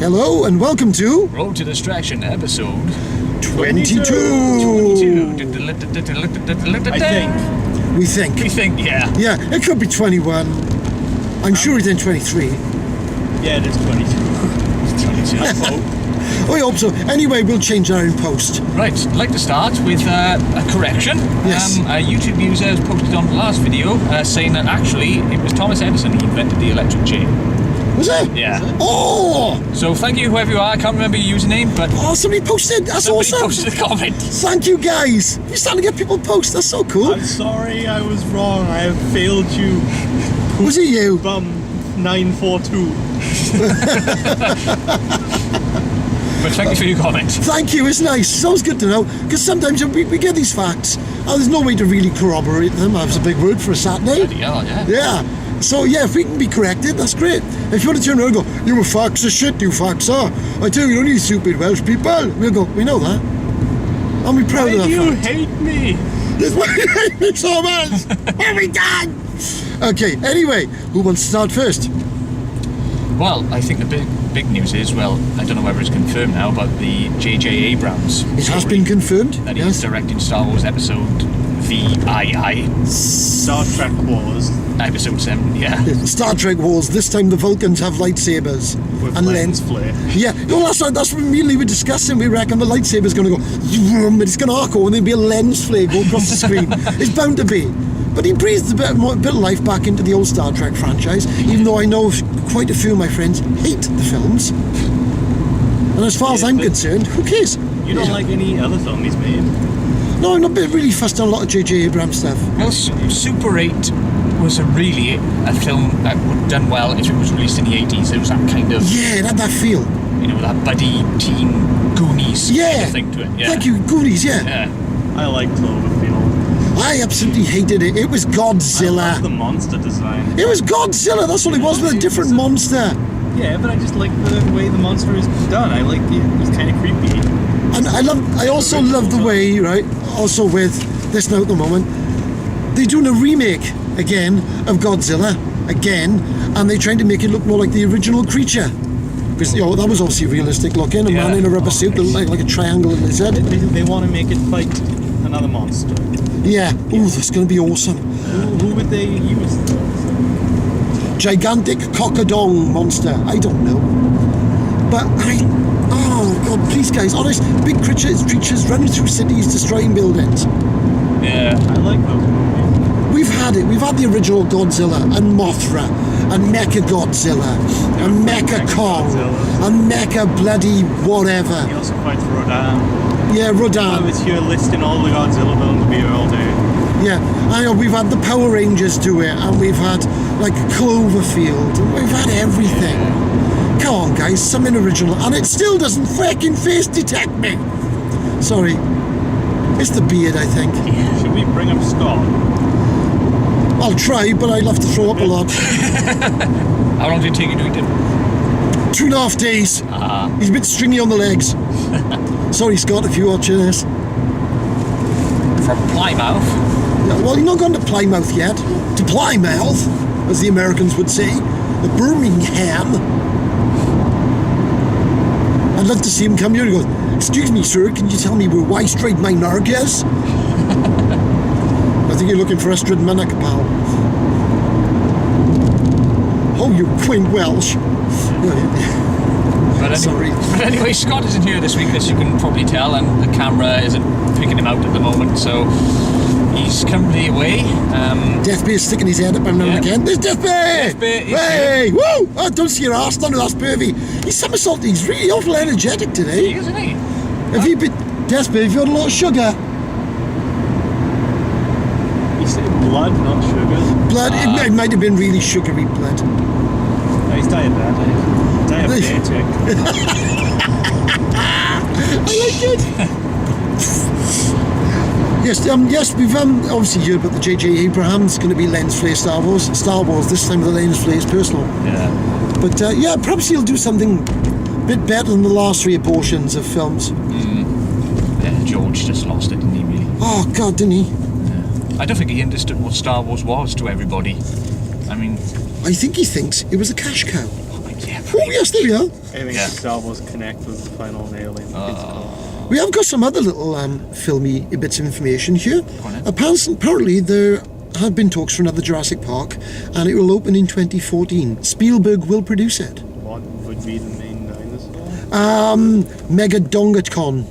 Hello and welcome to Road to Distraction episode 22. I think. We think. Yeah. Yeah, it could be 21. I'm sure it's in 23. Yeah, it is 22. It's 22. I hope. I hope so. Anyway, we'll change that in post. Right, I'd like to start with a correction. Yes. A YouTube user has posted on the last video saying that actually it was Thomas Edison who invented the electric chair. Was it? Yeah. Oh! So thank you whoever you are, I can't remember your username, but Oh, somebody posted. That's somebody awesome. posted a comment. Thank you, guys. You're starting to get people post. That's so cool. I'm sorry, I was wrong. I have failed you. Was it you? Bum 942. But thank you for your comment. Thank you. It's nice. It's always good to know because sometimes we get these facts and there's no way to really corroborate them. That's a big word for a Saturday. Yeah. Yeah. So yeah, if we can be corrected, that's great. If you want to turn around and go, you were facts of shit, you facts are. I tell you, only stupid Welsh people. We'll go, we know that. And we're proud Why of that do you fact. hate me? That's why you hate me so much. What have we done? Okay, anyway, who wants to start first? Well, I think the big news is, well, I don't know whether it's confirmed now, but the J.J. Abrahms It has story been confirmed. that he's Yes. directing Star Wars episode VII, Star Trek Wars episode 7, yeah. Star Trek Wars. This time the Vulcans have lightsabers with and lens flare. Yeah, no, that's right. That's what me and Lee were discussing. We reckon the lightsaber's going to go, vroom, and it's going to arc over, and there'll be a lens flare go across the screen. It's bound to be. But he breathed a bit of life back into the old Star Trek franchise, even though I know quite a few of my friends hate the films. And as far as I'm concerned, who cares? You don't like any other film he's made? No, I'm not really fussed on a lot of J.J. Abrams stuff. Well, Super 8 was really a film that would have done well if it was released in the 80s. It was that kind of, Yeah, it had that feel. you know, that buddy teen Goonies kind of thing to it. Yeah. Thank you, Goonies, yeah. Yeah. I like Cloverfield. I absolutely hated it. It was I Godzilla. love the monster design. It was Godzilla, that's what it was, with a different monster. Yeah, but I just like the way the monster is done. I like it. He's kind of creepy. And I also love the way, right, also with this now at the moment, they're doing a remake again of Godzilla, again, and they're trying to make it look more like the original creature. Because, you know, that was obviously realistic looking, a man in a rubber suit that looked like a triangle in his head. They want to make it fight another monster. Yeah, ooh, that's going to be awesome. Who would they use? Gigantic cockadong monster, I don't know. But oh god, please guys, honest, big creatures running through cities, destroying buildings. Yeah. I like those movies. We've had the original Godzilla and Mothra and Mecha Godzilla and Mecha Kong and Mecha bloody whatever. He also fights Rodan. Yeah, I Rodan. was here listing all the Godzilla films to be here all day. Yeah, I know, we've had the Power Rangers do it and we've had like Cloverfield and we've had everything. Come on guys, something original, and it still doesn't fucking face detect me. Sorry. It's the beard, I think. Should we bring up Scott? I'll try, but I'll have to throw up a lot. How long did it take you to eat it? 2.5 days. He's a bit stringy on the legs. Sorry, Scott, if you're watching this. From Plymouth. Yeah, well, you're not gone to Plymouth yet. To Plymouth, as the Americans would say. Birmingham. I'd love to see him come here and he goes, excuse me, sir, can you tell me where Y-Straight Minorca is? I think you're looking for Estrid Minnock, pal. Oh, you quaint Welsh. Sorry. But anyway, Scott isn't here this week, as you can probably tell, and the camera isn't picking him out at the moment, so he's currently away. Deathbeard's sticking his head up every now and again. There's Deathbeard! Deathbeard is Hey! Woo! Oh, don't see your arse, none of that's pervy. He's somersaulting, he's really awful energetic today. He isn't he? Have you been... Deathbeard, have you had a lot of sugar? He said blood, not sugar. Blood, it might have been really sugary blood. No, he's diabetic. Diabetic. I like it! Yes, we've obviously heard about the J.J. Abrahams going to be lens flare Star Wars, this time the lens flare is personal. Yeah. But yeah, perhaps he'll do something a bit better than the last 3 abortions of films. Yeah, George just lost it, didn't he, really? Oh, God, didn't he? Yeah. I don't think he understood what Star Wars was to everybody. I mean... I think he thinks it was a cash cow. I Yeah. Oh yes, there we are. I think Star Wars Connect was the final nail in. We have got some other little filmy bits of information here. on then. Apparently there have been talks for another Jurassic Park, and it will open in 2014. Spielberg will produce it. What would be the main dinosaur? Megadongaton.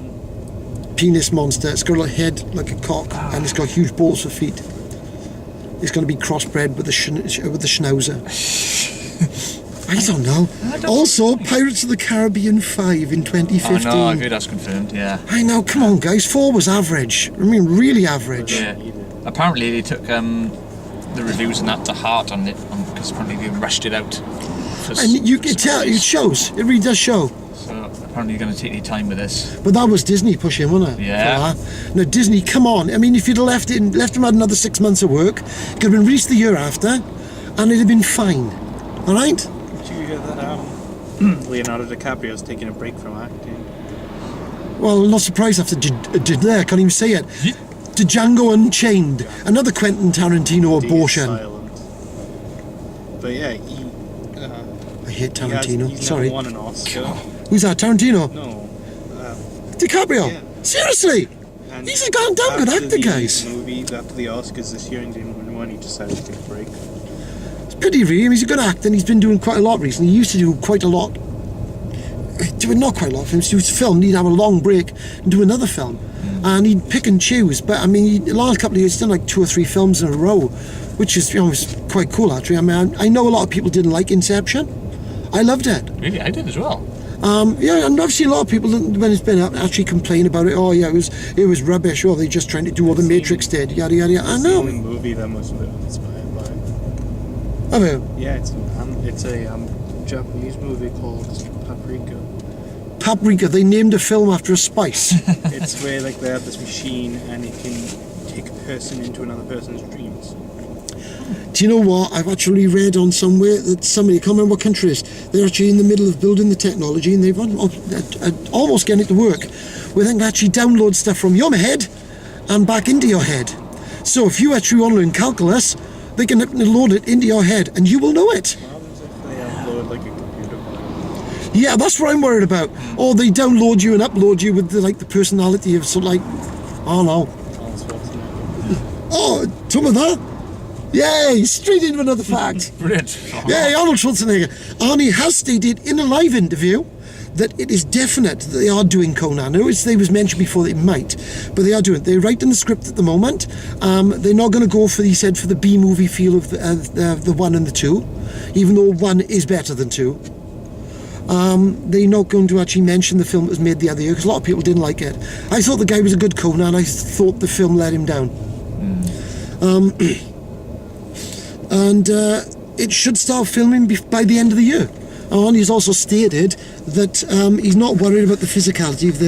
Penis monster. It's got a head like a cock, and it's got huge balls for feet. It's going to be crossbred with the Schnauzer. I don't know. Also, Pirates of the Caribbean 5 in 2015. Oh no, I've heard that's confirmed, yeah. I know, come on guys, 4 was average. I mean, really average. Yeah. Apparently they took the reviews and that to heart on it, because apparently they rushed it out. And you can tell, it shows, it really does show. So apparently you're going to take your time with this. But that was Disney pushing, wasn't it? Yeah. No, Disney, come on. I mean, if you'd have left him had another 6 months of work, it could have been released the year after, and it'd have been fine. Alright? Did you hear that Leonardo DiCaprio's taking a break from acting? Well, not surprised after there, can't even say it. To Django Unchained, another Quentin Tarantino abortion. Silent. But yeah, I hate Tarantino. he's Sorry. never won an Oscar. Who's that? Tarantino? No. DiCaprio? Yeah. Seriously? And He's a damn good after actor, the guys. After the Oscars this year and didn't win one, he decided to take a break. It's pretty real. He's a good actor, and he's been doing quite a lot recently. He used to do quite a lot. Not quite a lot of films. He was filmed, he'd have a long break and do another film. And he'd pick and choose. But I mean, the last couple of years, he's done like 2 or 3 films in a row, which is, was quite cool actually. I mean, I know a lot of people didn't like Inception. I loved it. Really, I did as well. Yeah, and I've seen a lot of people when it's been out actually complain about it. Oh yeah, it was rubbish. Oh, they're just trying to do what the Matrix did. Yada yada yada. I It's know. the only movie that most of it was inspired by. Have you? Yeah, it's a Japanese movie called Paprika. Paprika. They named a film after a spice. It's where like they have this machine and it can take a person into another person's dreams. Do you know what? I've actually read on somewhere that somebody, I can't remember what country it is, they're actually in the middle of building the technology and they've almost getting it to work, where they can actually download stuff from your head and back into your head. So if you actually want to learn calculus, they can load it into your head and you will know it. What happens if they upload like a computer file? Yeah, that's what I'm worried about. Or they download you and upload you with the personality of I don't know. Arnold Schwarzenegger. Oh, some of that. Yay, straight into another fact. Brilliant. Yay, Arnold Schwarzenegger. Arnie has stated in a live interview that it is definite that they are doing Conan. I know they was mentioned before they might, but they are doing it. They're writing the script at the moment. They're not going to go for, he said, for the B-movie feel of the 1 and the 2, even though 1 is better than 2. They're not going to actually mention the film that was made the other year because a lot of people didn't like it. I thought the guy was a good Conan. I thought the film let him down. And it should start filming by the end of the year. And he's also stated that he's not worried about the physicality of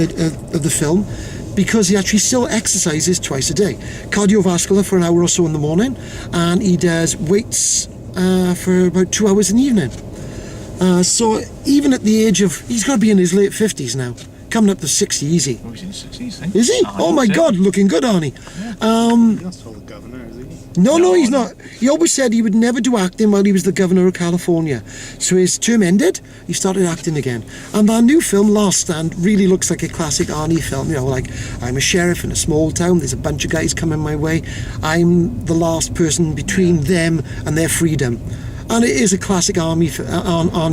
the film because he actually still exercises twice a day. Cardiovascular for an hour or so in the morning, and he does weights for about 2 hours in the evening. So even at the age of, he's got to be in his late 50s now, coming up to 60 easy. Oh, he's in his 60s, I think. Is he? Oh my God, looking good, Arnie. He's not still the governor, is he? No, he's not. He always said he would never do acting while he was the governor of California. So his term ended, he started acting again. And our new film, Last Stand, really looks like a classic Arnie film. You know, like, I'm a sheriff in a small town, there's a bunch of guys coming my way. I'm the last person between them and their freedom. And it is a classic Arnie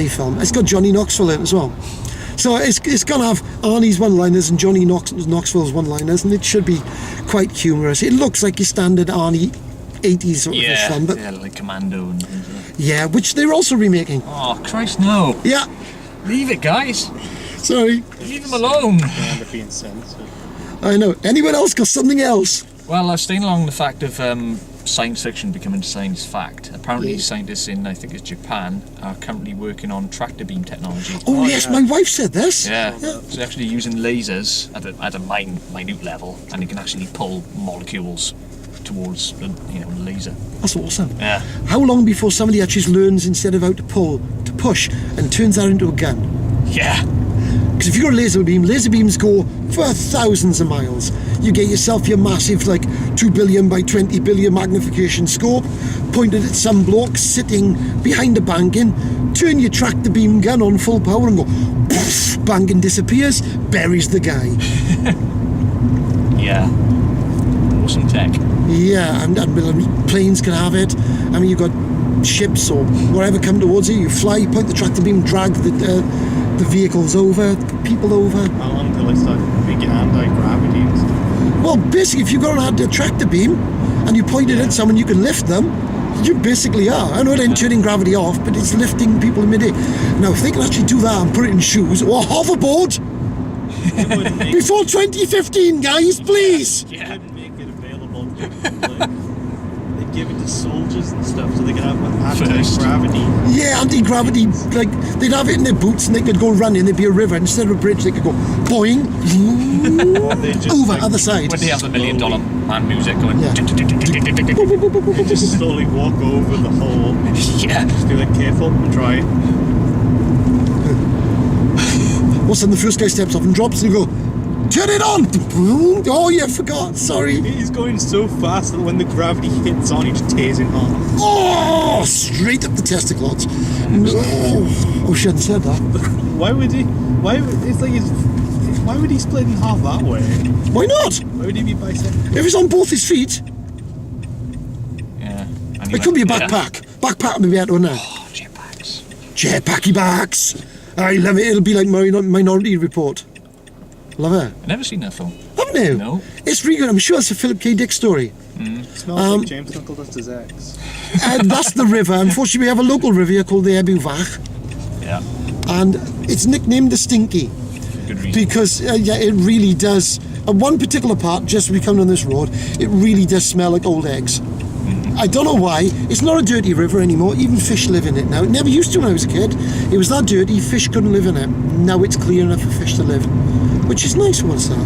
film. It's got Johnny Knoxville in it as well. So it's going to have Arnie's one-liners and Johnny Knoxville's one-liners, and it should be quite humorous. It looks like your standard Arnie 80s sort of film, but yeah, like Commando and things like that. yeah, which they're also remaking. Oh, Christ, no. Yeah, Leave it, guys. sorry, Leave them alone. They end up being censored. I know. Anyone else got something else? Well, staying along the fact of science fiction becoming science fact, apparently scientists in, I think it's Japan, are currently working on tractor beam technology. Oh yes, my wife said this. Yeah, so they're actually using lasers at a minute level, and you can actually pull molecules towards the laser. That's awesome. Yeah. How long before somebody actually learns instead of how to pull, to push, and turns that into a gun? Yeah. Because if you've got a laser beams go for thousands of miles. You get yourself your massive, like, 2 billion by 20 billion magnification scope, pointed at some bloke sitting behind a banking, turn your tractor beam gun on full power and go, poof, banking disappears, buries the guy. Yeah. Awesome tech. Yeah, and planes can have it. I mean, you've got ships or whatever come towards you, you fly, point the tractor beam, drag the vehicles over, people over. How long till they start big anti-gravity and stuff? Well, basically, if you've got a tractor beam and you point it at someone, you can lift them. You basically are. I know it ain't turning gravity off, but it's lifting people in midair. Now, if they can actually do that and put it in shoes or a hoverboard before 2015, guys, please. They couldn't make it available to like, they'd give it to soldiers and stuff so they could have anti-gravity. Yeah, anti-gravity, like, they'd have it in their boots and they could go running, there'd be a river, and instead of a bridge, they could go boing, over, like, other side. When they have the $1 Million Man music going. Yeah. They just slowly walk over the hole. Yeah. Just be like, careful, and try. All of a sudden, the first guy steps off and drops and you go, turn it on! Oh, yeah, forgot, sorry. He's going so fast that when the gravity hits on, he just tears in half. Oh, straight up the testicles. Oh, she hadn't said that. Why would he? Why would he split in half that way? Why not? Why would he be bisected? If it's on both his feet, Yeah. it could be a backpack. Backpack would be better, wouldn't it? Oh, jetpacks. Jetpacky backs. I love it. It'll be like Minority Report. Love it. I've never seen that film. Haven't you? No. It's really good. I'm sure it's a Philip K. Dick story. Smells like James Knuckleduster's ex. That's the river. Unfortunately, we have a local river here called the Ebuwach, Yeah. and it's nicknamed the Stinky Good reason. because it really does. At one particular part, just as we come on this road, it really does smell like old eggs. I don't know why. It's not a dirty river anymore. Even fish live in it now. It never used to when I was a kid. It was that dirty, fish couldn't live in it. Now it's clear enough for fish to live, which is nice once that.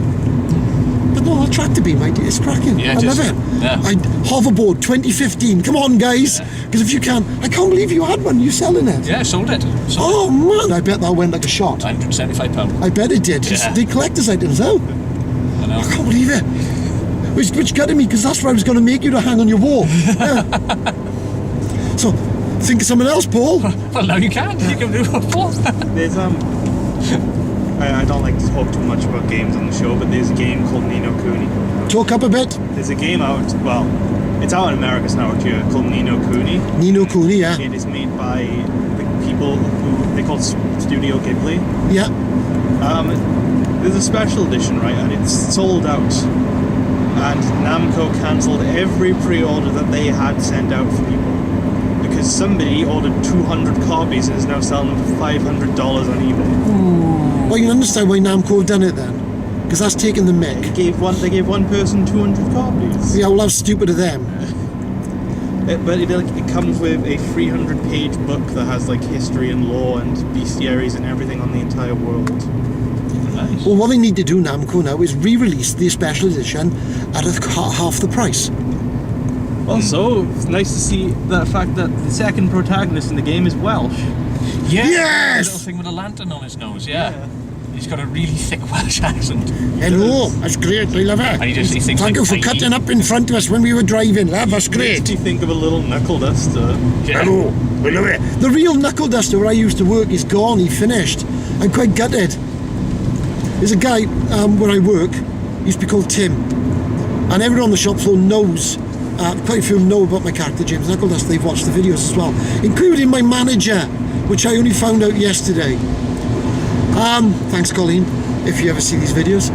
But no, that tractor beam, it's cracking. Yeah, I love it. Yeah. Hoverboard 2015. Come on, guys. Because if you can, I can't believe you had one. You're selling it. Yeah, sold it. Oh, man. I bet that went like a shot. £175. I bet it did. Yeah. The collector's items, though. I know. I can't believe it. Which gutted me, because that's where I was going to make you to hang on your wall. Yeah. So, think of someone else, Paul. Well, now you can. You can do what? There's I don't like to talk too much about games on the show, but there's a game called No Kuni. Talk up a bit. There's a game out. Well, it's out in America now here called No Kuni. No Kuni, yeah. It is made by the people who they call Studio Ghibli. Yeah. There's a special edition, right, and it's sold out. And Namco cancelled every pre-order that they had sent out for people because somebody ordered 200 copies and is now selling them for $500 on eBay. Well, you can understand why Namco have done it then. Because that's taken the mick. They gave one person 200 copies. Yeah, well, how stupid of them. But it comes with a 300-page book that has like history and lore and bestiaries and everything on the entire world. Nice. Well, what they need to do, Namco, now, is re-release the special edition at half the price. Also, it's nice to see the fact that the second protagonist in the game is Welsh. Yeah. Yes! The little thing with a lantern on his nose, yeah. He's got a really thick Welsh accent. Hello, that's great, I love it. And he thinks Thank like you for tiny. cutting up in front of us when we were driving, love, that's great. Makes me think of a little knuckle duster. Yeah. Hello, I love it. The real knuckle duster where I used to work is gone, he finished. I'm quite gutted. There's a guy where I work, he used to be called Tim, and everyone on the shop floor knows, quite a few know about my character, James Knuckle Duster. They've watched the videos as well, including my manager, which I only found out yesterday. Thanks, Colleen, if you ever see these videos.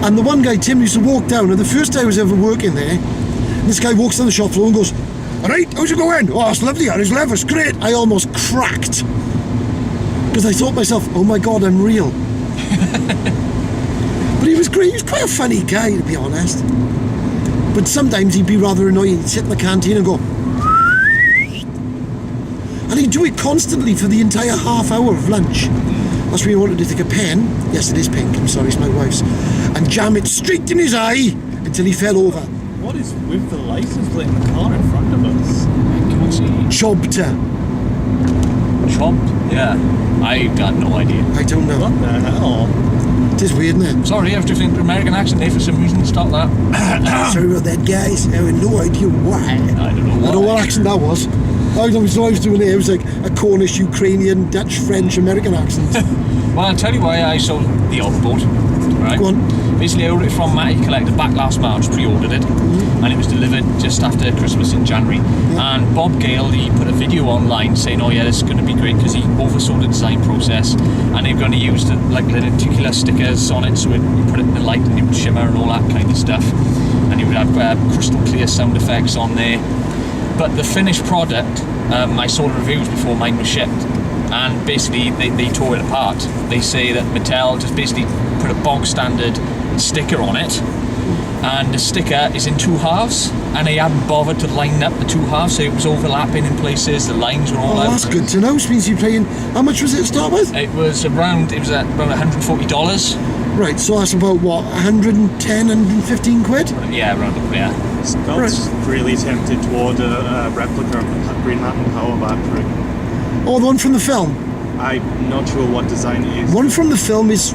And the one guy, Tim, used to walk down, and the first day I was ever working there, this guy walks down the shop floor and goes, "All right, how's it going? Oh, it's lovely, his lever's great." I almost cracked. Because I thought to myself, oh my God, I'm real. But he was great. He was quite a funny guy, to be honest. But sometimes he'd be rather annoying. He'd sit in the canteen and go, and he'd do it constantly for the entire half hour of lunch. That's when he wanted to take a pen. Yes, it is pink. I'm sorry, it's my wife's. And jam it straight in his eye until he fell over. What is with the license plate in the car in front of us? I can't see. Chobta. Chopped? Yeah. I got no idea. I don't know. What the hell? It is weird, isn't it? Sorry, I've drifted into American accent there for some reason. Stop that. Sorry about that, guys. I have no idea why. I don't know I don't know what accent that was. I was doing it. It was like a Cornish, Ukrainian, Dutch, French, American accent. Well, I'll tell you why I sold the Overboard. Right? Go on. Basically, I ordered it from Matt. He collected back last March, pre-ordered it, and it was delivered just after Christmas in January. And Bob Gale, he put a video online saying, "Oh yeah, this is going to be great," because he oversaw the design process, and they're going to use the lenticular stickers on it, so you put it in the light and it would shimmer and all that kind of stuff, and you would have crystal clear sound effects on there. But the finished product, I saw the reviews before mine was shipped, and basically they tore it apart. They say that Mattel just basically put a bog standard sticker on it, and the sticker is in two halves, and they hadn't bothered to line up the two halves, so it was overlapping in places, the lines were all out. That's good to know. Which means you're paying. How much was it to start with? It was at around $140. Right, so that's about what, 110, 115 quid? Yeah, around up there. Scott's really tempted toward a replica of the Green Lantern power battery. Oh, the one from the film. I'm not sure what design it is. One from the film is,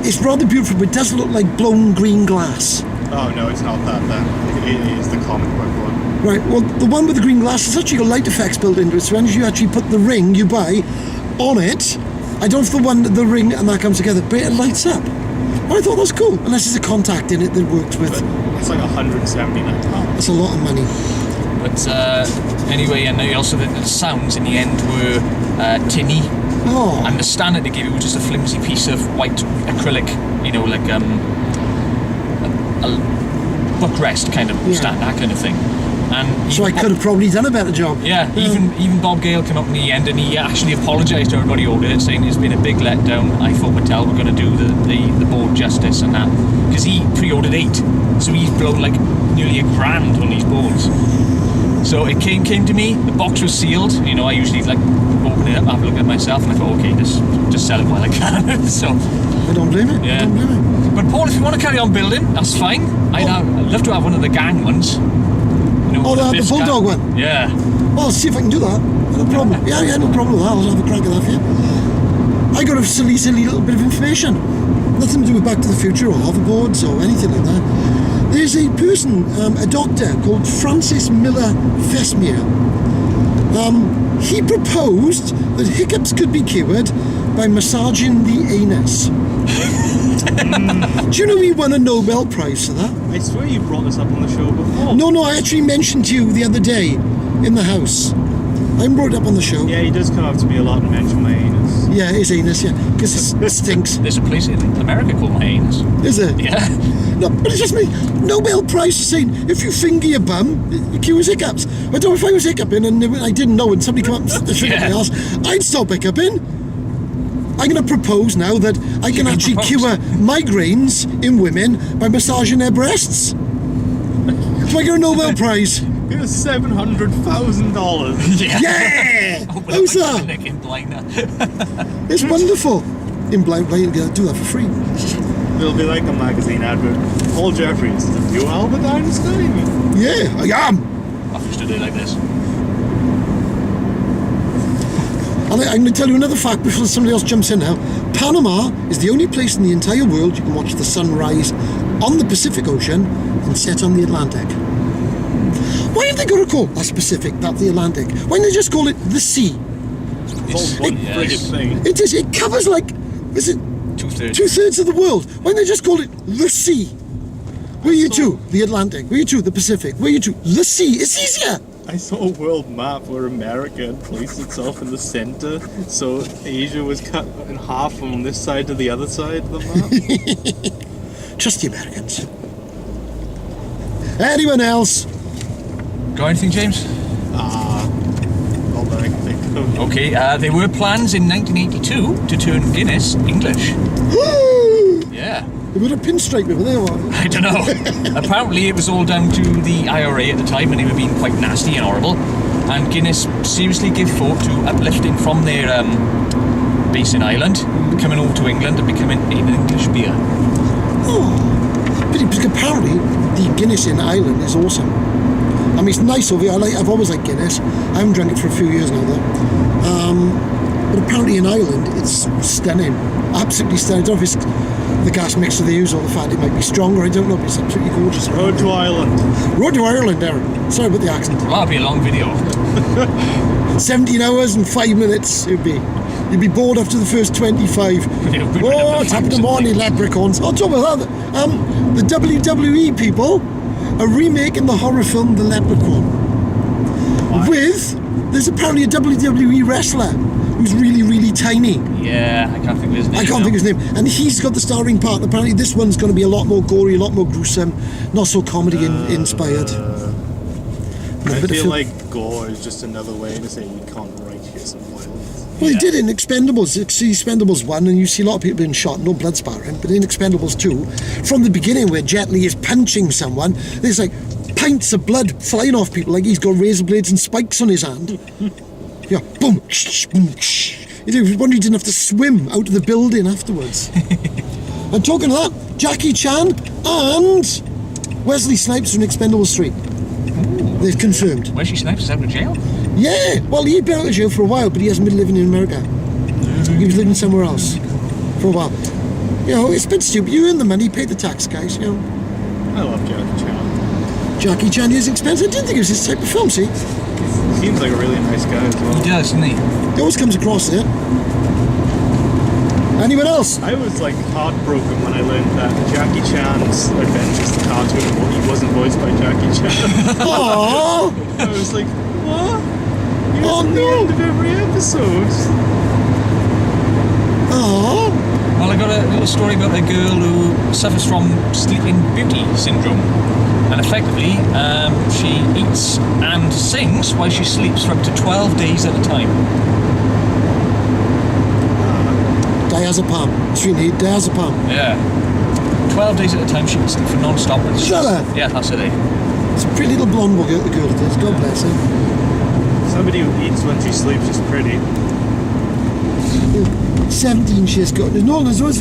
it's rather beautiful, but it does look like blown green glass. Oh no, it's not that then. It is the comic book one. Right, well, the one with the green glass has actually got light effects built into it, so as you actually put the ring you buy on it, I don't know if the ring and that comes together, but it lights up. Well, I thought that was cool, unless there's a contact in it that works with. But it's like £179. That's a lot of money. But anyway, and also the sounds in the end were tinny. Oh, And the standard they gave you was just a flimsy piece of white acrylic, like a bookrest kind of stand, that kind of thing. And so I could have probably done a better job. Yeah, even Bob Gale came up in the end and he actually apologised to everybody who ordered it, saying it's been a big letdown. I thought Mattel were going to do the board justice and that, because he pre-ordered 8, so he's blown like nearly $1,000 on these boards. So it came to me, the box was sealed, I usually like open it up, have a look at it myself, and I thought, okay, just sell it while I can. So I don't blame it. yeah. I don't blame it. But Paul, if you want to carry on building, that's fine. I'd love to have one of the gang ones. The Biff's bulldog gang. one? Yeah. Well, I'll see if I can do that. No problem. Yeah, no problem with that. I'll have a crack at that for you. I got a silly little bit of information. Nothing to do with Back to the Future or hoverboards or anything like that. There's a person, a doctor called Francis Miller Fesmire. He proposed that hiccups could be cured by massaging the anus. Do you know he won a Nobel Prize for that? I swear you brought this up on the show before. No, I actually mentioned to you the other day in the house. I brought it up on the show. Yeah, he does come up to me a lot and mention my anus. Yeah, his anus, yeah. Because it stinks. There's a place in America called my anus. Is it? Yeah. No, but it's just me. Nobel Prize is saying if you finger your bum, it cures hiccups. I don't know if I was hiccuping and I didn't know and somebody came up and stuck their finger in my arse, I'd stop hiccuping. I'm going to propose now that I can actually cure migraines in women by massaging their breasts. So I get a Nobel Prize. Here's $700,000. Yeah! Open How's up a that? clinic in Blaina. It's wonderful. In blind, do that for free. It'll be like a magazine advert. Paul Jeffries is a new Albert Einstein. Yeah, I am. I used to do it like this. And I'm going to tell you another fact before somebody else jumps in now. Panama is the only place in the entire world you can watch the sun rise on the Pacific Ocean and set on the Atlantic. Why have they got to call that Pacific, that the Atlantic? Why don't they just call it the sea? It's all one friggin' thing. It is. It covers like, is it 2/3. 2/3 of the world? Why don't they just call it the sea? Where you to? The Atlantic. Where you to? The Pacific. Where you to? The sea. It's easier. I saw a world map where America had placed itself in the center, so Asia was cut in half from this side to the other side of the map. Trust the Americans. Anyone else? Got anything, James? Not that I can think of. Okay, there were plans in 1982 to turn Guinness English. Yeah. They would have pinstriped me, but they were. I don't know. Apparently it was all down to the IRA at the time, and they were being quite nasty and horrible. And Guinness seriously gave thought to uplifting from their base in Ireland, coming over to England and becoming an English beer. Oh, but apparently the Guinness in Ireland is awesome. I mean, it's nice over here. I've always liked Guinness. I haven't drank it for a few years now, though. But apparently in Ireland, it's stunning. Absolutely stunning. I don't know if it's the gas mixture they use or the fact it might be stronger. I don't know, but it's absolutely gorgeous. Road to Ireland. Road to Ireland, Darren. Sorry about the accent. Well, that'll be a long video. 17 hours and 5 minutes it'd be. You'd be bored after the first 25. Oh, top of the morning, leprechauns. On top of that, the WWE people are remaking the horror film The Leprechaun. There's apparently a WWE wrestler who's really, really tiny. Yeah, I can't think of his name. I can't think of his name. And he's got the starring part. Apparently this one's going to be a lot more gory, a lot more gruesome, not so comedy inspired. I feel like gore is just another way to say we can't write here some violence. Well, he did in Expendables. You see Expendables 1 and you see a lot of people being shot, no blood spattering. But in Expendables 2, from the beginning where Jet Li is punching someone, there's like pints of blood flying off people like he's got razor blades and spikes on his hand. Yeah, boom, boom. You wonder he didn't have to swim out of the building afterwards. And talking of that, Jackie Chan and Wesley Snipes from Expendables 3. They've confirmed. Wesley Snipes is out of jail? Yeah, well, he'd been out of jail for a while, but he hasn't been living in America. He was living somewhere else for a while. You know, it's a bit stupid. You earn the money, pay the tax, guys, you know. I love Jackie Chan. Jackie Chan is expensive. I didn't think it was his type of film, see? Seems like a really nice guy as well. He does, doesn't he? He always comes across it. Anyone else? I was like heartbroken when I learned that Jackie Chan's Adventures, the cartoon, he wasn't voiced by Jackie Chan. Aww! I was like, what? He was Oh, at the no. end of every episode. Aww! Well, I got a little story about a girl who suffers from sleeping beauty syndrome. And effectively, she eats and sings while she sleeps for up to 12 days at a time. Diazepam. Srini, diazepam. Yeah. 12 days at a time she can sleep for non-stop. Shut up. Yeah, that's it. It's a pretty little blonde girl it is. God bless her. Somebody who eats when she sleeps is pretty. 17 she's got. No, there's a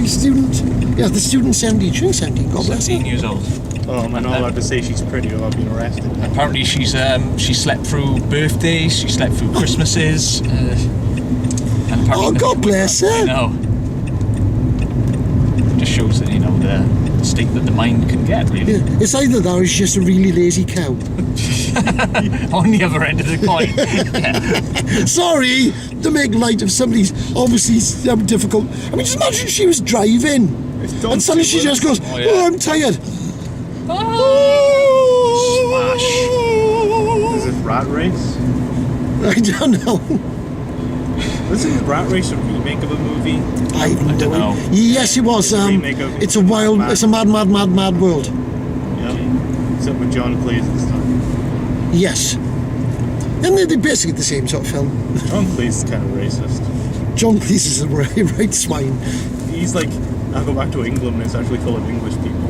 student. Yeah, the student 17. She's 17, God bless her. 17 years old. Oh, am I not allowed to say she's pretty or I've been arrested? Apparently she slept through birthdays, she slept through Christmases. And Oh, God bless her. I know. Just shows that, you know, the state that the mind can get, really. Yeah, it's either that or she's just a really lazy cow. On the other end of the coin. Yeah. Sorry to make light of somebody's obviously difficult. I mean, just imagine she was driving and suddenly she just goes, Oh, yeah. oh, I'm tired. Is it Rat Race? I don't know. Wasn't Rat Race a remake of a movie? I don't know. Yes, it was. Remake of It's a wild, Mad. it's a mad world. Yeah. Except with John Cleese this time. Yes. And they're basically the same sort of film. John Cleese is kind of racist. John Cleese is a right swine. He's like, I'll go back to England and it's actually full of English people.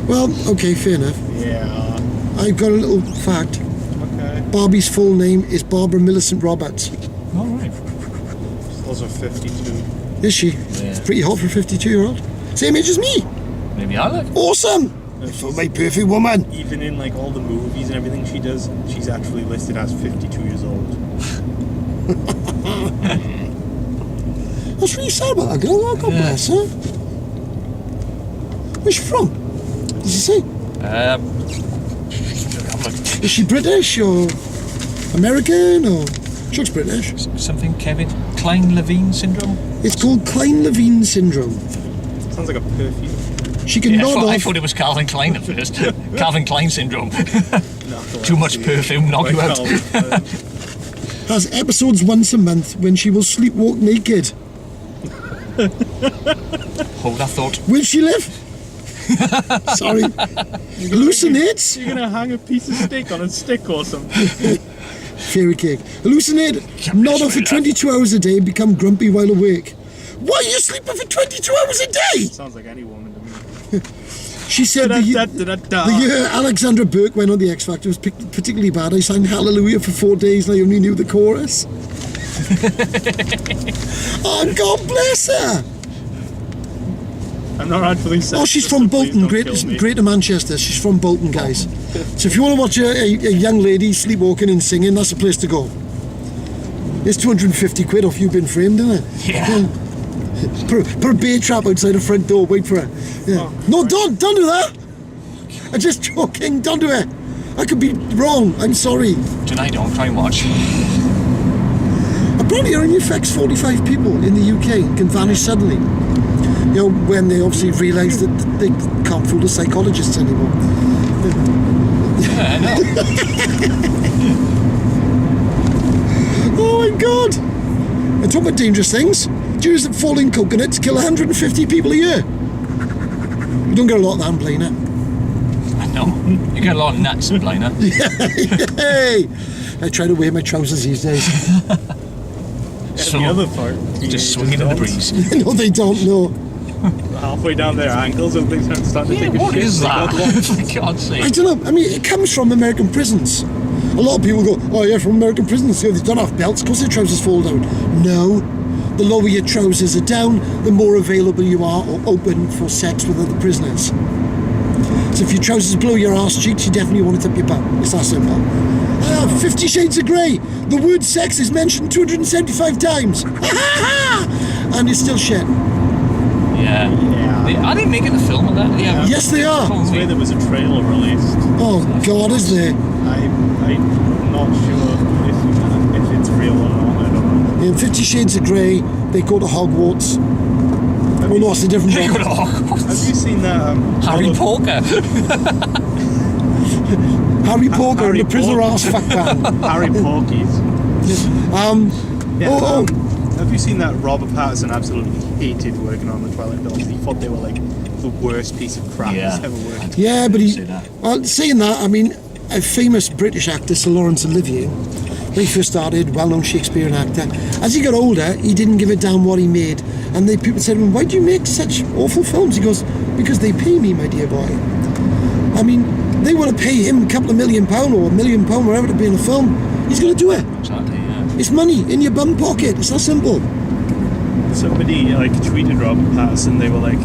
Well, okay, fair enough. Yeah. I've got a little fact. Okay. Barbie's full name is Barbara Millicent Roberts. All right. She's also 52. Is she? Yeah. Pretty hot for a 52-year-old. Same age as me. Maybe I look. Awesome. For my perfect woman. Even in like all the movies and everything she does, she's actually listed as 52 years old. That's really sad about that girl. Oh, God bless her. Where's she from? Did you say? Is she British or American or? She looks British. Something Kevin Klein-Levine syndrome? It's called Klein-Levine syndrome. Sounds like a perfume. She can Yeah, nod I off. thought it was Calvin Klein at first. Calvin Klein syndrome. No, Too much perfume, knock you out. Has episodes once a month when she will sleepwalk naked. Hold that thought. Where she live? Sorry. Hallucinates? You're gonna hang a piece of steak on a stick or something. Fairy cake. Hallucinate, nod off for 22 hours a day and become grumpy while awake. Why are you sleeping for 22 hours a day? Sounds like any woman to me. She said the year Alexandra Burke went on the X Factor was particularly bad. I sang Hallelujah for 4 days and I only knew the chorus. Oh, God bless her. I'm not actually saying. Oh, she's from Bolton, Greater Manchester. She's from Bolton, guys. So if you want to watch a young lady sleepwalking and singing, that's the place to go. It's 250 quid off You've Been Framed, isn't it? Yeah. Put a bear trap outside the front door, wait for her. Yeah. Oh, No, don't do that. I'm just joking, don't do it. I could be wrong, I'm sorry. Tonight, don't try and watch. Apparently it only affects 45 people in the UK and can vanish suddenly. You know, when they obviously realise that they can't fool the psychologists anymore. Yeah, I know. Oh my god! And talking about dangerous things, do you use that falling coconuts kill 150 people a year? You don't get a lot of that in Blaina. No, you get a lot of nuts in Blaina. Yay! I try to wear my trousers these days. So, the other part. just swinging in the breeze. No, they don't know. Halfway down their ankles and they start to Yeah, take a what shit. is They that? got one. For God's I sake. don't know. I mean, it comes from American prisons. A lot of people go, oh yeah, from American prisons. So they don't have belts because their trousers fall down. No. The lower your trousers are down, the more available you are or open for sex with other prisoners. So if your trousers below your arse cheeks, you definitely want to tip your butt. It's that simple. 50 Shades of Grey. The word sex is mentioned 275 times. And it's still shit. Yeah. Yeah. Are they making a film of that? Yeah. Yes, they are. I swear there was a trailer released. Oh, God, is there? I'm not sure if it's real or not. I don't know. In 50 Shades of Grey, they go to Hogwarts. Oh, no, it's a different They one. go to Hogwarts. Have you seen that? Harry Potter. Harry Potter and Harry the prisoner Potter. ass fuck band. Harry Porkies. Yeah, Oh. Have you seen that Robert Pattinson absolutely hated working on the Twilight Dolls? He thought they were like the worst piece of crap Yeah. he's ever worked. Yeah, but Say that. well, saying that, I mean, a famous British actor, Sir Laurence Olivier, when he first started, well-known Shakespearean actor, as he got older, he didn't give a damn what he made. And people said to him, why do you make such awful films? He goes, because they pay me, my dear boy. I mean, they want to pay him a couple of £1 million or £1 million, whatever, to be in a film. He's going to do it. Exactly, yeah. It's money in your bum pocket. It's that simple. Somebody like tweeted Robert Pattinson. They were like,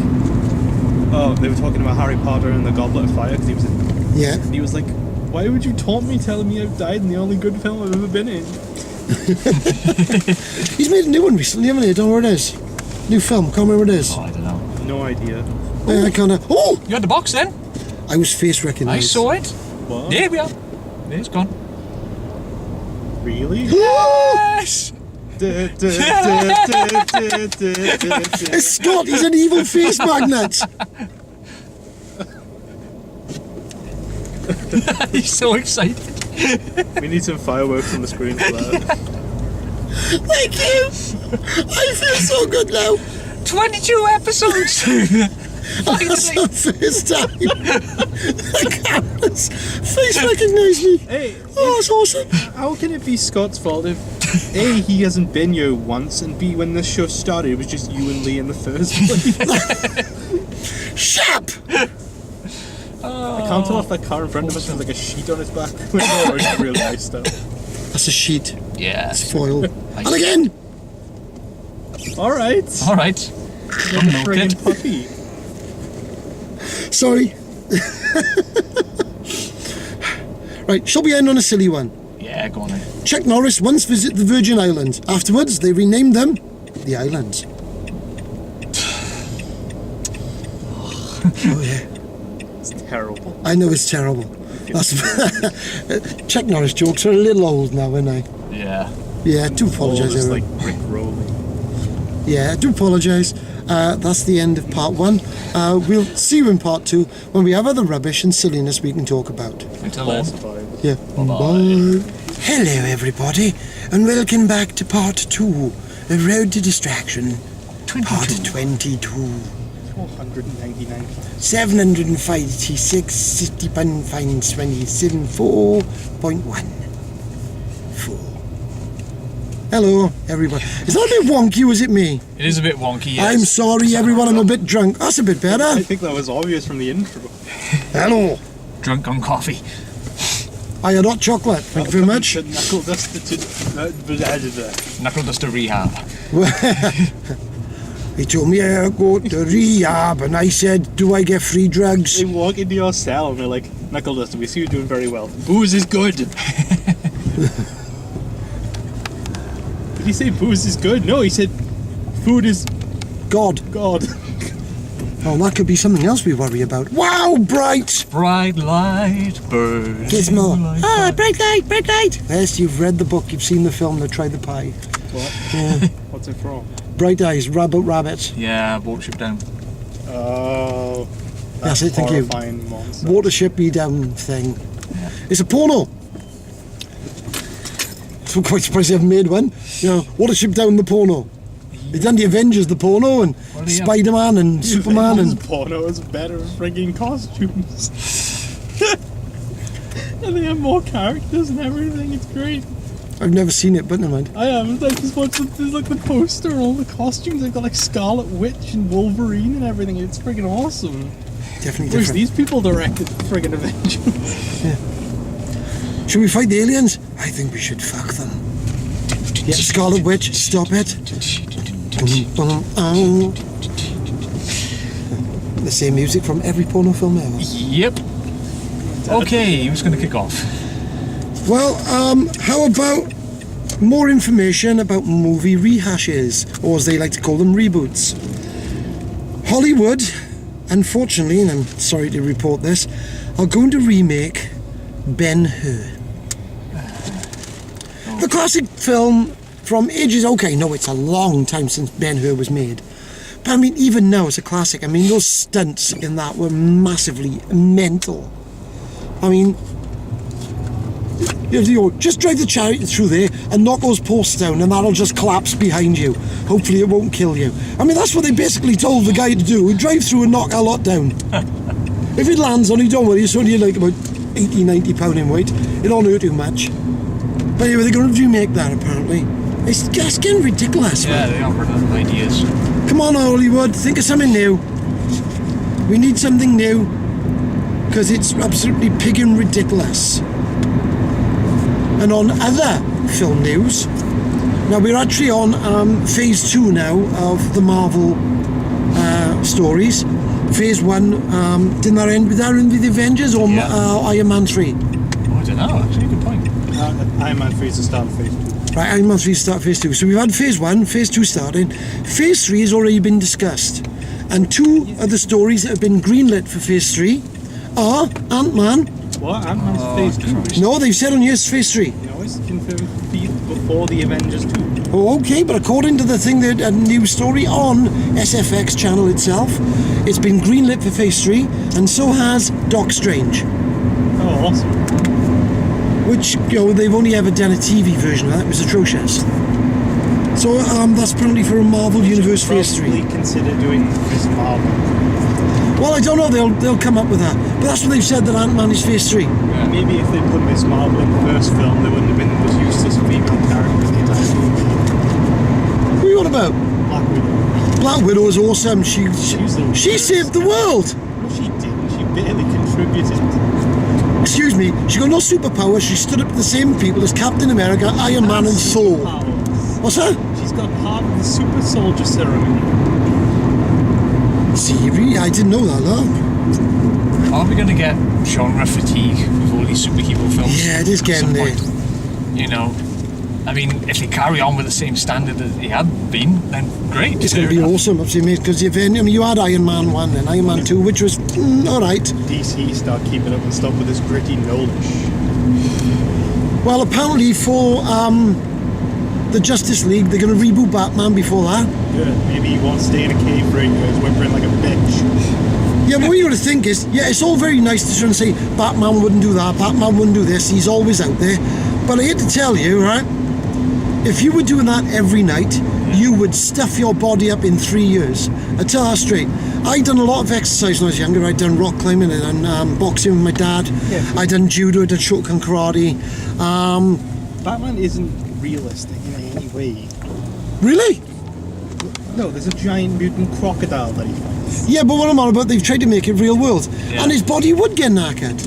oh, they were talking about Harry Potter and the Goblet of Fire because he was in. Yeah. And he was like, why would you taunt me telling me I've died in the only good film I've ever been in? He's made a new one recently, haven't he? I don't know where it is. New film. Can't remember what it is. Oh, I don't know. No idea. I kind of. Oh! You had the box then? I was face I recognised. saw it. What? There we are. There it's gone. Really? Yes! It's Scott. He's an evil face magnet. He's so excited. We need some fireworks on the screen for that. Thank you. I feel so good now. 22 episodes! That's the first time the camera's face recognised me. Hey, Oh, it's awesome. how can it be Scott's fault if A, he hasn't been here once, and B, when this show started, it was just you and Lee in the first place? Shap. I can't tell if that car in front of us has like a sheet on its back window or it's real nice stuff. That's a sheet. Yeah. It's foil. And again. Alright. Alright. Like a friggin' puppy. Sorry. Right, shall we end on a silly one? Yeah, go on then. Chuck Norris once visited the Virgin Islands. Afterwards, they renamed them the Islands. Oh yeah, It's terrible. I know it's terrible. That's Chuck Norris jokes are a little old now, aren't they? Yeah. Yeah, I do apologise, Just everyone. like Rick rolling. Yeah, I do apologise. That's the end of part one. We'll see you in part two when we have other rubbish and silliness we can talk about. Until then. False vibes. Yeah. Bye-bye. Hello, everybody, and welcome back to part two of Road to Distraction. Part 22. 499. 756 60 pound fines 27 4.1. 4. Hello, everybody. Is that a bit wonky, or is it me? It is a bit wonky, yes. I'm sorry, everyone, I'm a bit drunk. That's a bit better. I think that was obvious from the intro. Hello. Drunk on coffee. I had hot chocolate. Thank you very much. Knuckle duster to Knuckle duster rehab. He told me I go to rehab, and I said, do I get free drugs? They walk into your cell and they're like, Knuckle Duster, we see you doing very well. Booze is good. Did he say booze is good? No, he said food is God. God. Oh, that could be something else we worry about. Wow, bright! Bright light, birds. Gizmo. Like Ah, that. bright light, bright light! Yes, you've read the book, you've seen the film, now try the pie. What? Yeah. What's it from? Bright eyes, rabbit. Yeah, Watership Down. Oh. That's it, thank you. Horrifying monster. Watership me down thing. It's a porno. So I'm quite surprised they haven't made one. You know, Watership Down the porno. They've done the Avengers the porno, and Well, yeah. Spider-Man and Superman This and... porno is better frigging costumes. And they have more characters and everything. It's great. I've never seen it, but never mind. I haven't. I just watched there's like the poster and all the costumes. They've got like Scarlet Witch and Wolverine and everything. It's friggin' awesome. Definitely Whereas different. these people directed the friggin' Avengers. Should we fight the aliens? I think we should fuck them. Yeah, Scarlet Witch, stop it. The same music from every porno film ever. Yep. Okay, who's going to kick off? Well, how about more information about movie rehashes, or as they like to call them, reboots? Hollywood, unfortunately, and I'm sorry to report this, are going to remake Ben-Hur. The classic film from ages, okay, no, it's a long time since Ben-Hur was made. But I mean, even now it's a classic. I mean, those stunts in that were massively mental. I mean, you know, just drive the chariot through there and knock those posts down, and that'll just collapse behind you. Hopefully it won't kill you. I mean, that's what they basically told the guy to do. Drive through and knock a lot down. If it lands on you, don't worry, it's only like about 80, 90 pound in weight. It don't hurt too much. But anyway, they're going to remake that apparently. It's just getting ridiculous, Yeah, man. they are running out of ideas. Come on, Hollywood, think of something new. We need something new, because it's absolutely pigging ridiculous. And on other film news, now we're actually on phase 2 now of the Marvel stories. Phase 1, didn't that end with the Avengers or Yeah. Iron Man 3? Oh, I don't know, actually, good point. Iron Man 3 is the start of phase 2. Right, Iron Man 3 start phase 2. So we've had phase 1, phase 2 starting. Phase 3 has already been discussed. And 2 of the stories that have been greenlit for phase 3 are Ant-Man. What? Ant-Man's phase 2? No, they've said on yes, phase 3. No, it's confirmed before the Avengers 2. Oh, okay, but according to the thing, that a news story on SFX channel itself, it's been greenlit for phase 3, and so has Doc Strange. Oh, awesome. Which, you know, they've only ever done a TV version of that. It was atrocious. So that's apparently for a Marvel Universe phase 3. Probably consider doing Miss Marvel. Well, I don't know. They'll come up with that. But that's what they've said, that Ant-Man is phase 3. Maybe if they put Miss Marvel in the first film, there wouldn't have been the most useless female character in the entire movie. What are you on about? Black Widow. Black Widow is awesome. She the saved the world. No, she didn't. She barely contributed. Excuse me. She got no superpower. She stood up to the same people as Captain America, Iron Man, and Thor. Powers. What's that? She's got part of the super soldier ceremony. See, really? I didn't know that, though. Are we going to get genre fatigue with all these superhero films? Yeah, it is at getting some there. point? You know, I mean, if they carry on with the same standard that they have been, then great. It's going to be awesome, because you had Iron Man 1 and Iron Man 2, which was alright. DC start keeping up and stop with this gritty knowledge. Well, apparently for the Justice League, they're going to reboot Batman before that. Good. Maybe he won't stay in a cave for 8 years, whimpering like a bitch. Yeah, but what you got to think is, yeah, it's all very nice to try and say Batman wouldn't do that, Batman wouldn't do this, he's always out there. But I hate to tell you, right, if you were doing that every night, you would stuff your body up in 3 years. I tell that straight. I'd done a lot of exercise when I was younger. I'd done rock climbing and boxing with my dad. Yeah. I'd done judo, I'd done Shotokan karate. Batman isn't realistic in any way. Really? No, there's a giant mutant crocodile that he fights. Yeah, but what I'm on about, they've tried to make it real world. Yeah. And his body would get knackered.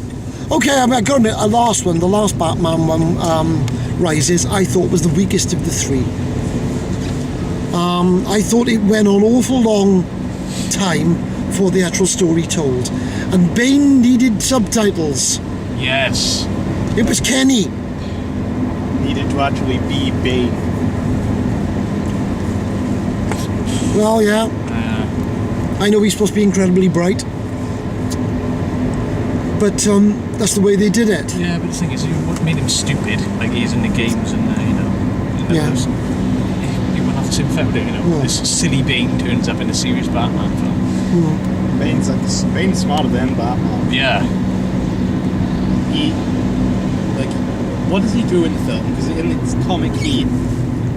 Okay, I got to admit, the last Batman one, Rises, I thought was the weakest of the 3. I thought it went on awful long time for the actual story told. And Bane needed subtitles. Yes. It was Kenny. Needed to actually be Bane. Well, yeah. I know he's supposed to be incredibly bright. But that's the way they did it. Yeah, but the thing is, what made him stupid, like he is in the games and, in those, he wouldn't have to effect it, No. This silly Bane turns up in a serious Batman film. Bane's smarter than Batman. Yeah. He, what does he do in the film? Because in this comic, he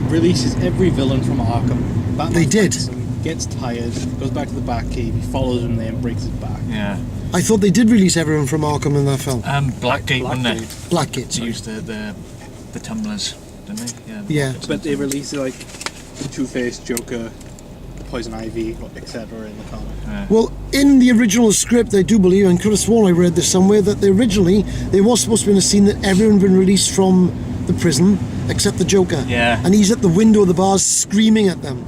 releases every villain from Arkham. Batman They did. fights him, gets tired, goes back to the Batcave, he follows him there and breaks his back. Yeah. I thought they did release everyone from Arkham in that film. Blackgate, wasn't it? Blackgate, To sorry. use the tumblers, didn't they? Yeah. But they release the Two-Face, Joker, Poison Ivy, etc. in the comic. Well, in the original script, I do believe, and could have sworn I read this somewhere, that there was supposed to be a scene that everyone had been released from the prison, except the Joker. Yeah. And he's at the window of the bars screaming at them.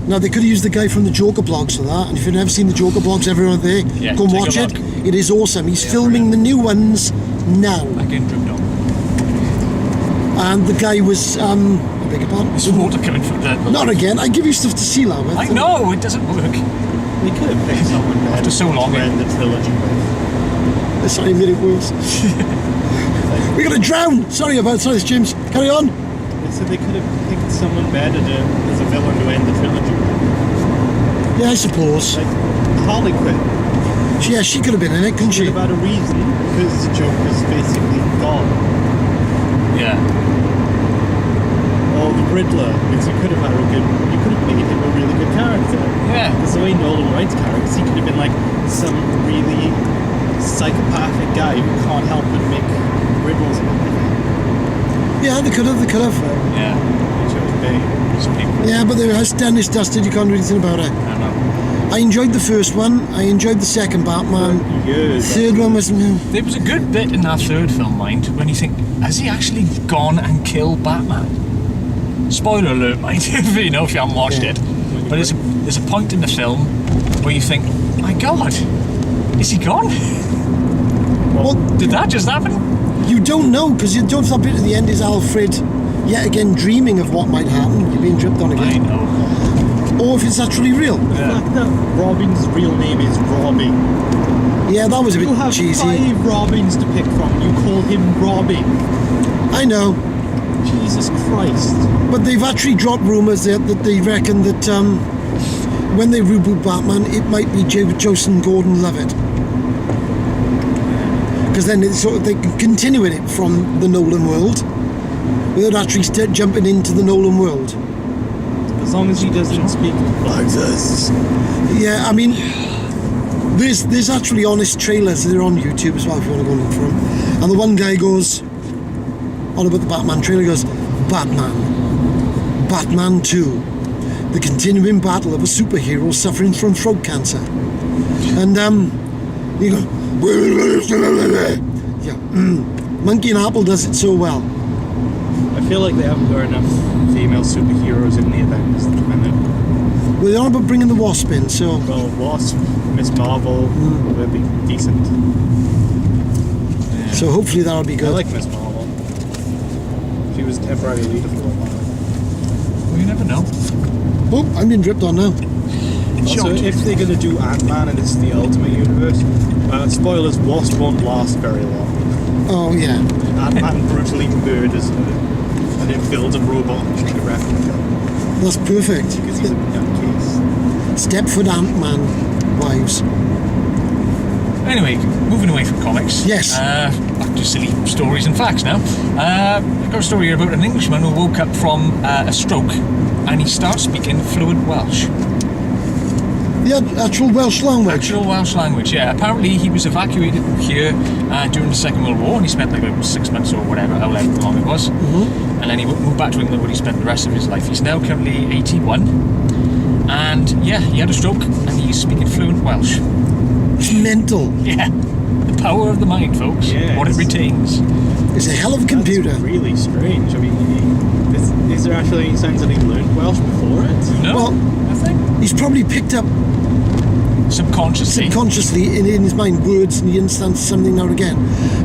Now, they could have used the guy from the Joker blogs for that, and if you've never seen the Joker blogs, everyone there, Yeah, go and take a watch it. look. It is awesome. He's filming the new ones now. Again, dripped on. And the guy was, I beg your pardon? There's water coming from the... Not again. I give you stuff to seal out with. I know, it doesn't work. They could have picked someone better After so long, to end the trilogy with. Sorry, I made it worse. We're going to drown! Sorry, this, James. Carry on. They said they could have picked someone better as a villain to end the trilogy with. Yeah, I suppose. Like Harley Quinn. Yeah, she could have been in it, couldn't Should she? have had a reason because Joker's basically gone. Yeah. Or the Riddler, because you could have made him a really good character. Yeah. Because the way Nolan writes characters, he could have been like some really psychopathic guy who can't help but make riddles and everything. Yeah, they could have. Yeah. They chose Bane. Some people... Yeah, but the house done is dusted, you can't do anything about it. I don't know. I enjoyed the first one, I enjoyed the second Batman. Years. Third one was... There was a good bit in that third film, mind, when you think, has he actually gone and killed Batman? Spoiler alert, mind, if you haven't watched it. But there's a point in the film where you think, my God, is he gone? Well, Did that just happen? you don't know, because you don't that bit at the end is Alfred yet again dreaming of what might happen. You're being dripped on I again. know. Or if it's actually real. The fact that Robin's real name is Robin. Yeah, that was a You bit have cheesy. 5 Robins to pick from. You call him Robin. I know. Jesus Christ. But they've actually dropped rumours that they reckon that when they reboot Batman, it might be Joseph Gordon-Levitt. Because then they can continue it from the Nolan world without actually jumping into the Nolan world. As long as he doesn't speak like this. Yeah, I mean, there's actually honest trailers. They're on YouTube as well if you want to go and look for them. And the one guy goes on about the Batman trailer. He goes, Batman 2, the continuing battle of a superhero suffering from throat cancer. And you go, yeah, Monkey and Apple does it so well. I feel like they haven't got enough female superheroes in the Avengers at the minute. Well, they're on about bringing the Wasp in, so Well, Wasp, Miss Marvel, will be decent. so hopefully that'll be I good. like Miss Marvel. She was temporary leader for a while. Well, you never know. Oh, I'm being dripped on now. Also, if they're going to do Ant-Man and it's the Ultimate Universe, spoilers, Wasp won't last very long. Oh yeah, Ant-Man brutally murders her and then builds a robot and make a replica that's perfect. because he's a nutcase. Stepford Ant-Man wives. Anyway, moving away from comics. Yes. Back to silly stories and facts now. I've got a story here about an Englishman who woke up from a stroke and he starts speaking fluent Welsh. The actual Welsh language. Actual Welsh language, yeah. Apparently he was evacuated here during the Second World War and he spent like about 6 months or whatever, however long it was. Mm-hmm. And then he moved back to England where he spent the rest of his life. He's now currently 81. And yeah, he had a stroke and he's speaking fluent Welsh. It's mental. Yeah. The power of the mind, folks. Yes. What it retains. It's a hell of a computer. That's really strange. I mean, is there actually any signs that he learned Welsh before it? No, Well, nothing. he's probably picked up Subconsciously. in his mind words and he understands something now and again.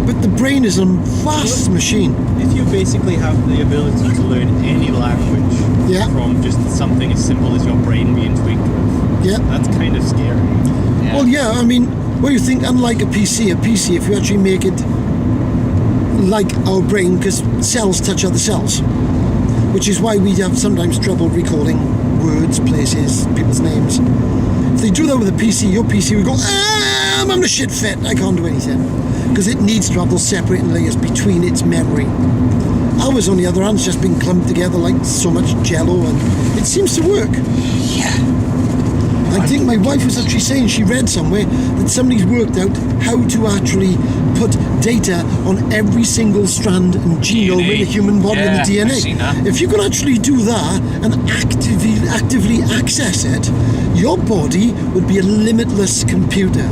But the brain is a vast machine. If you basically have the ability to learn any language Yeah. from just something as simple as your brain being tweaked with, Yeah. that's kind of scary. Yeah. Well, yeah, I mean, well, you think, unlike a PC, if you actually make it like our brain, because cells touch other cells, which is why we have sometimes trouble recalling words, places, people's names. If they do that with a PC, your PC would go, I'm having a shit fit, I can't do anything. Because it needs to have those separating layers between its memory. Ours, on the other hand, has just been clumped together like so much jello, and it seems to work. Yeah. I think my wife was actually saying, she read somewhere that somebody's worked out how to actually put data on every single strand and genome DNA. in the human body Yeah, and the DNA. I've seen that. If you can actually do that and actively access it, your body would be a limitless computer.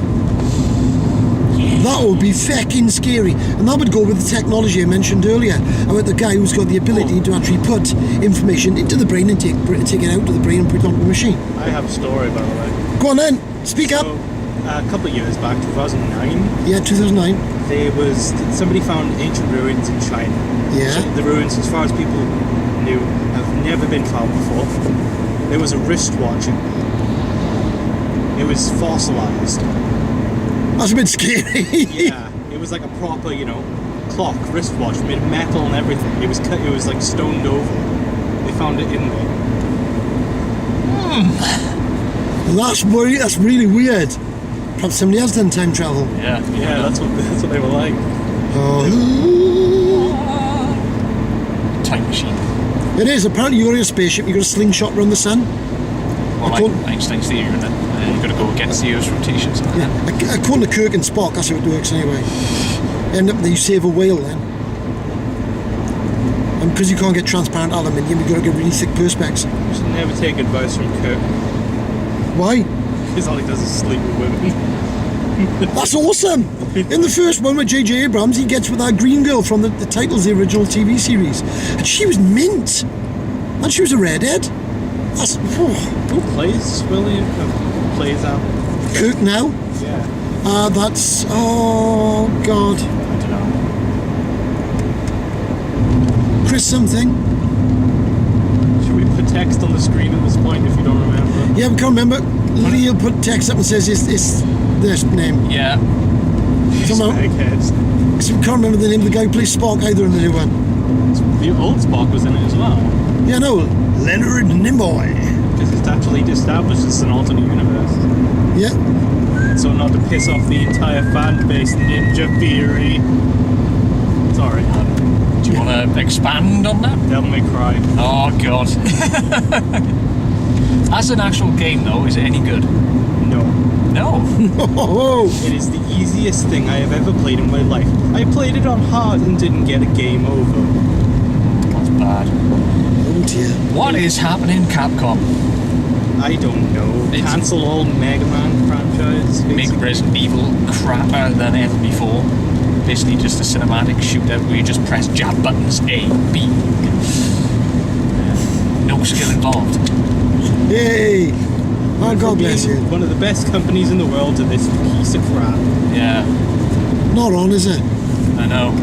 That would be fucking scary. And that would go with the technology I mentioned earlier about the guy who's got the ability to actually put information into the brain and take it out of the brain and put it onto the machine. I have a story, by the way. Go on then, speak up. So, a couple of years back, 2009, Yeah, 2009. somebody found ancient ruins in China. Yeah. So the ruins, as far as people knew, have never been found before. There was a wristwatch in there. It was fossilized. That's a bit scary. Yeah, it was like a proper, clock, wristwatch, made of metal and everything. It was cut, it was like stoned over. They found it in there. That's really weird. Perhaps somebody has done time travel. Yeah. Yeah, that's what they were like. Oh. Time machine. It is. Apparently you're in a spaceship, you've got a slingshot around the sun. Well, I like can't- Einstein's theory, isn't it? You've got to go against the Earth's rotation. So Yeah. According to Kirk and Spock, that's how it works anyway. End up you save a whale then. And because you can't get transparent aluminium, you've got to get really thick perspex. You should never take advice from Kirk, Why? because all he does is sleep with women. That's awesome! In the first one with J.J. Abrams, he gets with that green girl from the titles of the original TV series. And she was mint! And she was a redhead. That's... Who plays William? Plays out? Kirk now? Yeah. That's... Oh, God. I don't know. Chris something. Should we put text on the screen at this point if you don't remember? Yeah, we can't remember. Leo put text up and says it's this name. Yeah. Somehow, Eggheads. so we can't remember the name of the guy who plays Spock either in the new one. The old Spock was in it as well. Yeah, no, Leonard Nimoy. Because it's actually established it's an alternate universe. Yeah. So not to piss off the entire fan base, Ninja Theory. Sorry, Do you want to expand on that? Devil May Cry. Oh, God. As an actual game, though, is it any good? No. No. Oh, It is the easiest thing I have ever played in my life. I played it on hard and didn't get a game over. That's bad. oh dear. What is happening, Capcom? I don't know. It's- Cancel all Mega Man franchise. Make basically. Resident Evil crapper than ever before. Basically just a cinematic shootout where you just press jab buttons, A, B. No skill involved. Yay. Oh, God bless you. One of the best companies in the world to this piece of crap. Yeah, Not on, is it? I know.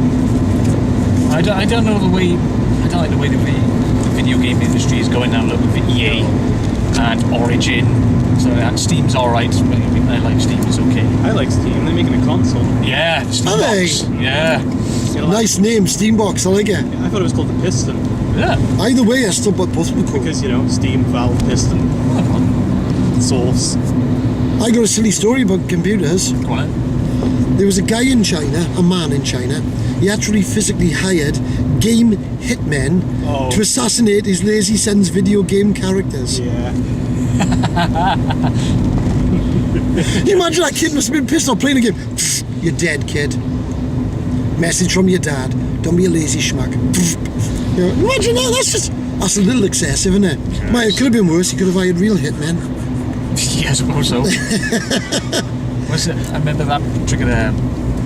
I don't know the way. I don't like the way the video game industry is going now. Look with EA and Origin. So and Steam's alright. I mean, I like Steam. It's okay. I like Steam. They're making a console. Yeah, the Steam Are they? box. Yeah, You know, like- Nice name, Steambox, I like it. I thought it was called the Piston yeah. Either way, I still bought both of them cool. because Steam, Valve, Piston, Source. I got a silly story about computers. Go on then. There was a guy in China, a man in China, he actually physically hired game hitmen Oh. to assassinate his lazy son's video game characters. Yeah. Can you imagine that kid must have been pissed off playing a game? Pfft, you're dead, kid. Message from your dad. Don't be a lazy schmuck. Pfft. Imagine that. That's a little excessive, isn't it? It could have been worse. He could have hired real hitmen. Yeah, I suppose so. I remember that triggered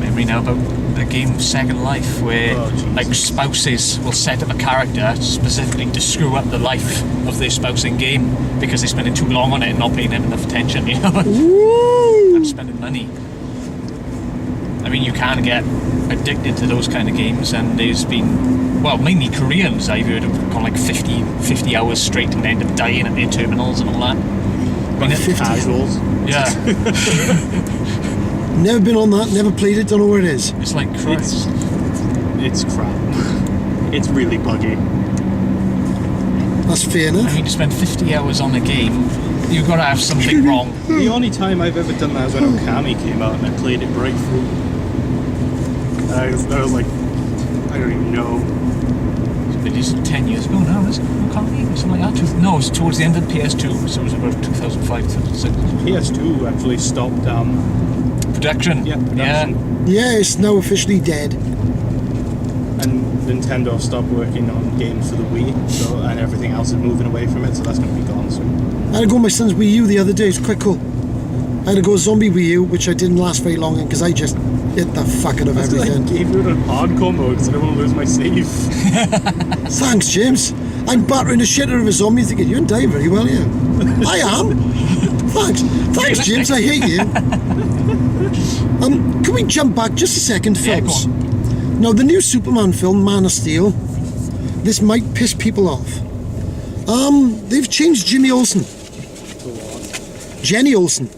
memory now about the game Second Life, where Oh, Jesus. like spouses will set up a character specifically to screw up the life of their spouse in game because they're spending too long on it and not paying them enough attention, you know, Woo! and spending money. I mean, you can get addicted to those kind of games, and there's been, well, mainly Koreans I've heard have gone like 50 hours straight and end up dying at their terminals and all that. I mean, 50 Casuals. yeah, Never been on that, never played it, don't know where it is. it's like Christ. It's crap. It's really buggy. That's fair I enough. mean, to spend 50 hours on a game, you've got to have something wrong. The only time I've ever done that was when Okami came out and I played it right through. And I was like, I don't even know. It is 10 years ago now, isn't it? Something like that. No, it was towards the end of PS2, so it was about 2005, 2006. PS2 actually stopped Production. production. Yeah, it's now officially dead. And Nintendo stopped working on games for the Wii, so and everything else is moving away from it, so that's going to be gone soon. I had to go on my son's Wii U the other day, it's quite cool. I had to go Zombie Wii U, which I didn't last very long in because I just hit the fuck out of That's 'cause I everything. gave it on hardcore mode because I don't want to lose my save. Thanks, James. I'm battering the shit out of a zombie thinking, you didn't die very well, yeah. I am. Thanks, James, I hate you. Can we jump back just a second, Yeah, go films? Now, the new Superman film, Man of Steel, this might piss people off. They've changed Jimmy Olsen. Jenny Olsen.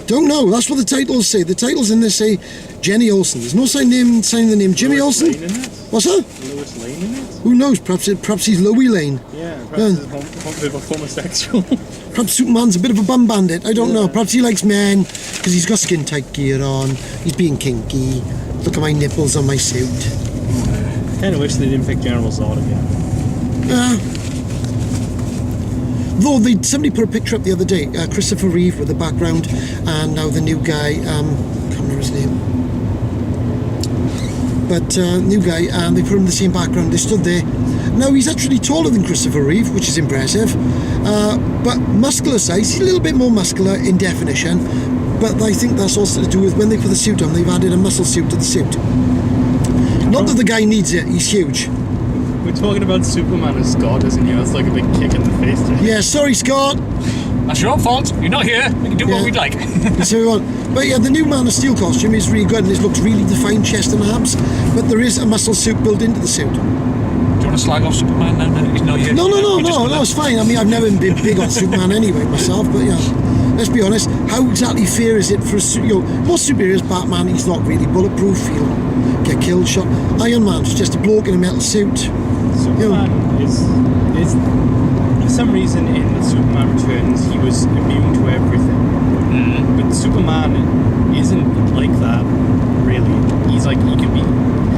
Don't know, that's what the titles say. The titles in this say Jenny Olsen. There's no signing the name Jimmy Lois Olsen. Lane in it? What's that? Lois Lane in it? Who knows? Perhaps he's Louis Lane. Yeah, perhaps he's a bit of a homosexual. Perhaps Superman's a bit of a bum bandit. I don't know. Perhaps he likes men because he's got skin tight gear on. He's being kinky. Look at my nipples on my suit. I kind of wish they didn't pick General Zod again. Though somebody put a picture up the other day. Christopher Reeve with the background, and now the new guy. Can't remember his name. But new guy, and they put him in the same background. They stood there. Now he's actually taller than Christopher Reeve, which is impressive. But muscular size, he's a little bit more muscular in definition. But I think that's also to do with when they put the suit on, they've added a muscle suit to the suit. Not that the guy needs it, he's huge. We're talking about Superman as God, isn't he? That's like a big kick in the face to him. Yeah, sorry, Scott. That's your own fault. You're not here. We can do what Yeah. we'd like. So we want. But yeah, the new Man of Steel costume is really good and it looks really defined chest and abs. But there is a muscle suit built into the suit. Do you want to slag off Superman now? No, it's fine. I mean, I've never been big on Superman anyway myself, but yeah. Let's be honest, how exactly fair is it for most superheroes, Batman, he's not really bulletproof, he'll get killed, shot. Iron Man's just a bloke in a metal suit. Superman is for some reason in Superman Returns he was immune to everything. But Superman isn't like that, really. He's like, he can be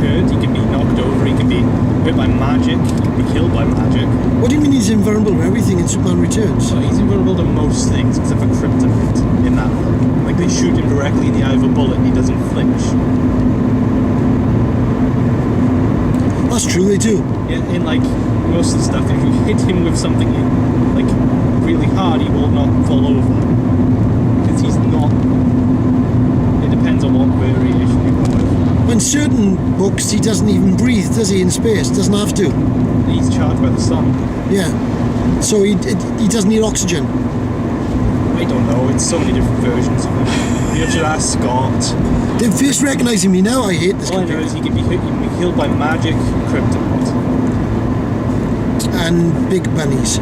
hurt, he can be knocked over, he can be hit by magic, he can be killed by magic. What do you mean he's invulnerable to everything in Superman Returns? So he's invulnerable to most things except for kryptonite in that film. Like they shoot him directly in the eye of a bullet and he doesn't flinch. That's true, they do. In like most of the stuff, if you hit him with something like really hard, he will not fall over. Because he's not. It depends on what variation you go with. In certain books, he doesn't even breathe, does he, in space? Doesn't have to. He's charged by the sun. Yeah. So he doesn't need oxygen. I don't know. It's so many different versions of him. You should ask Scott. They're first recognising me now, I hate this All I know computer. is he can be killed by magic, kryptonite. And big bunnies.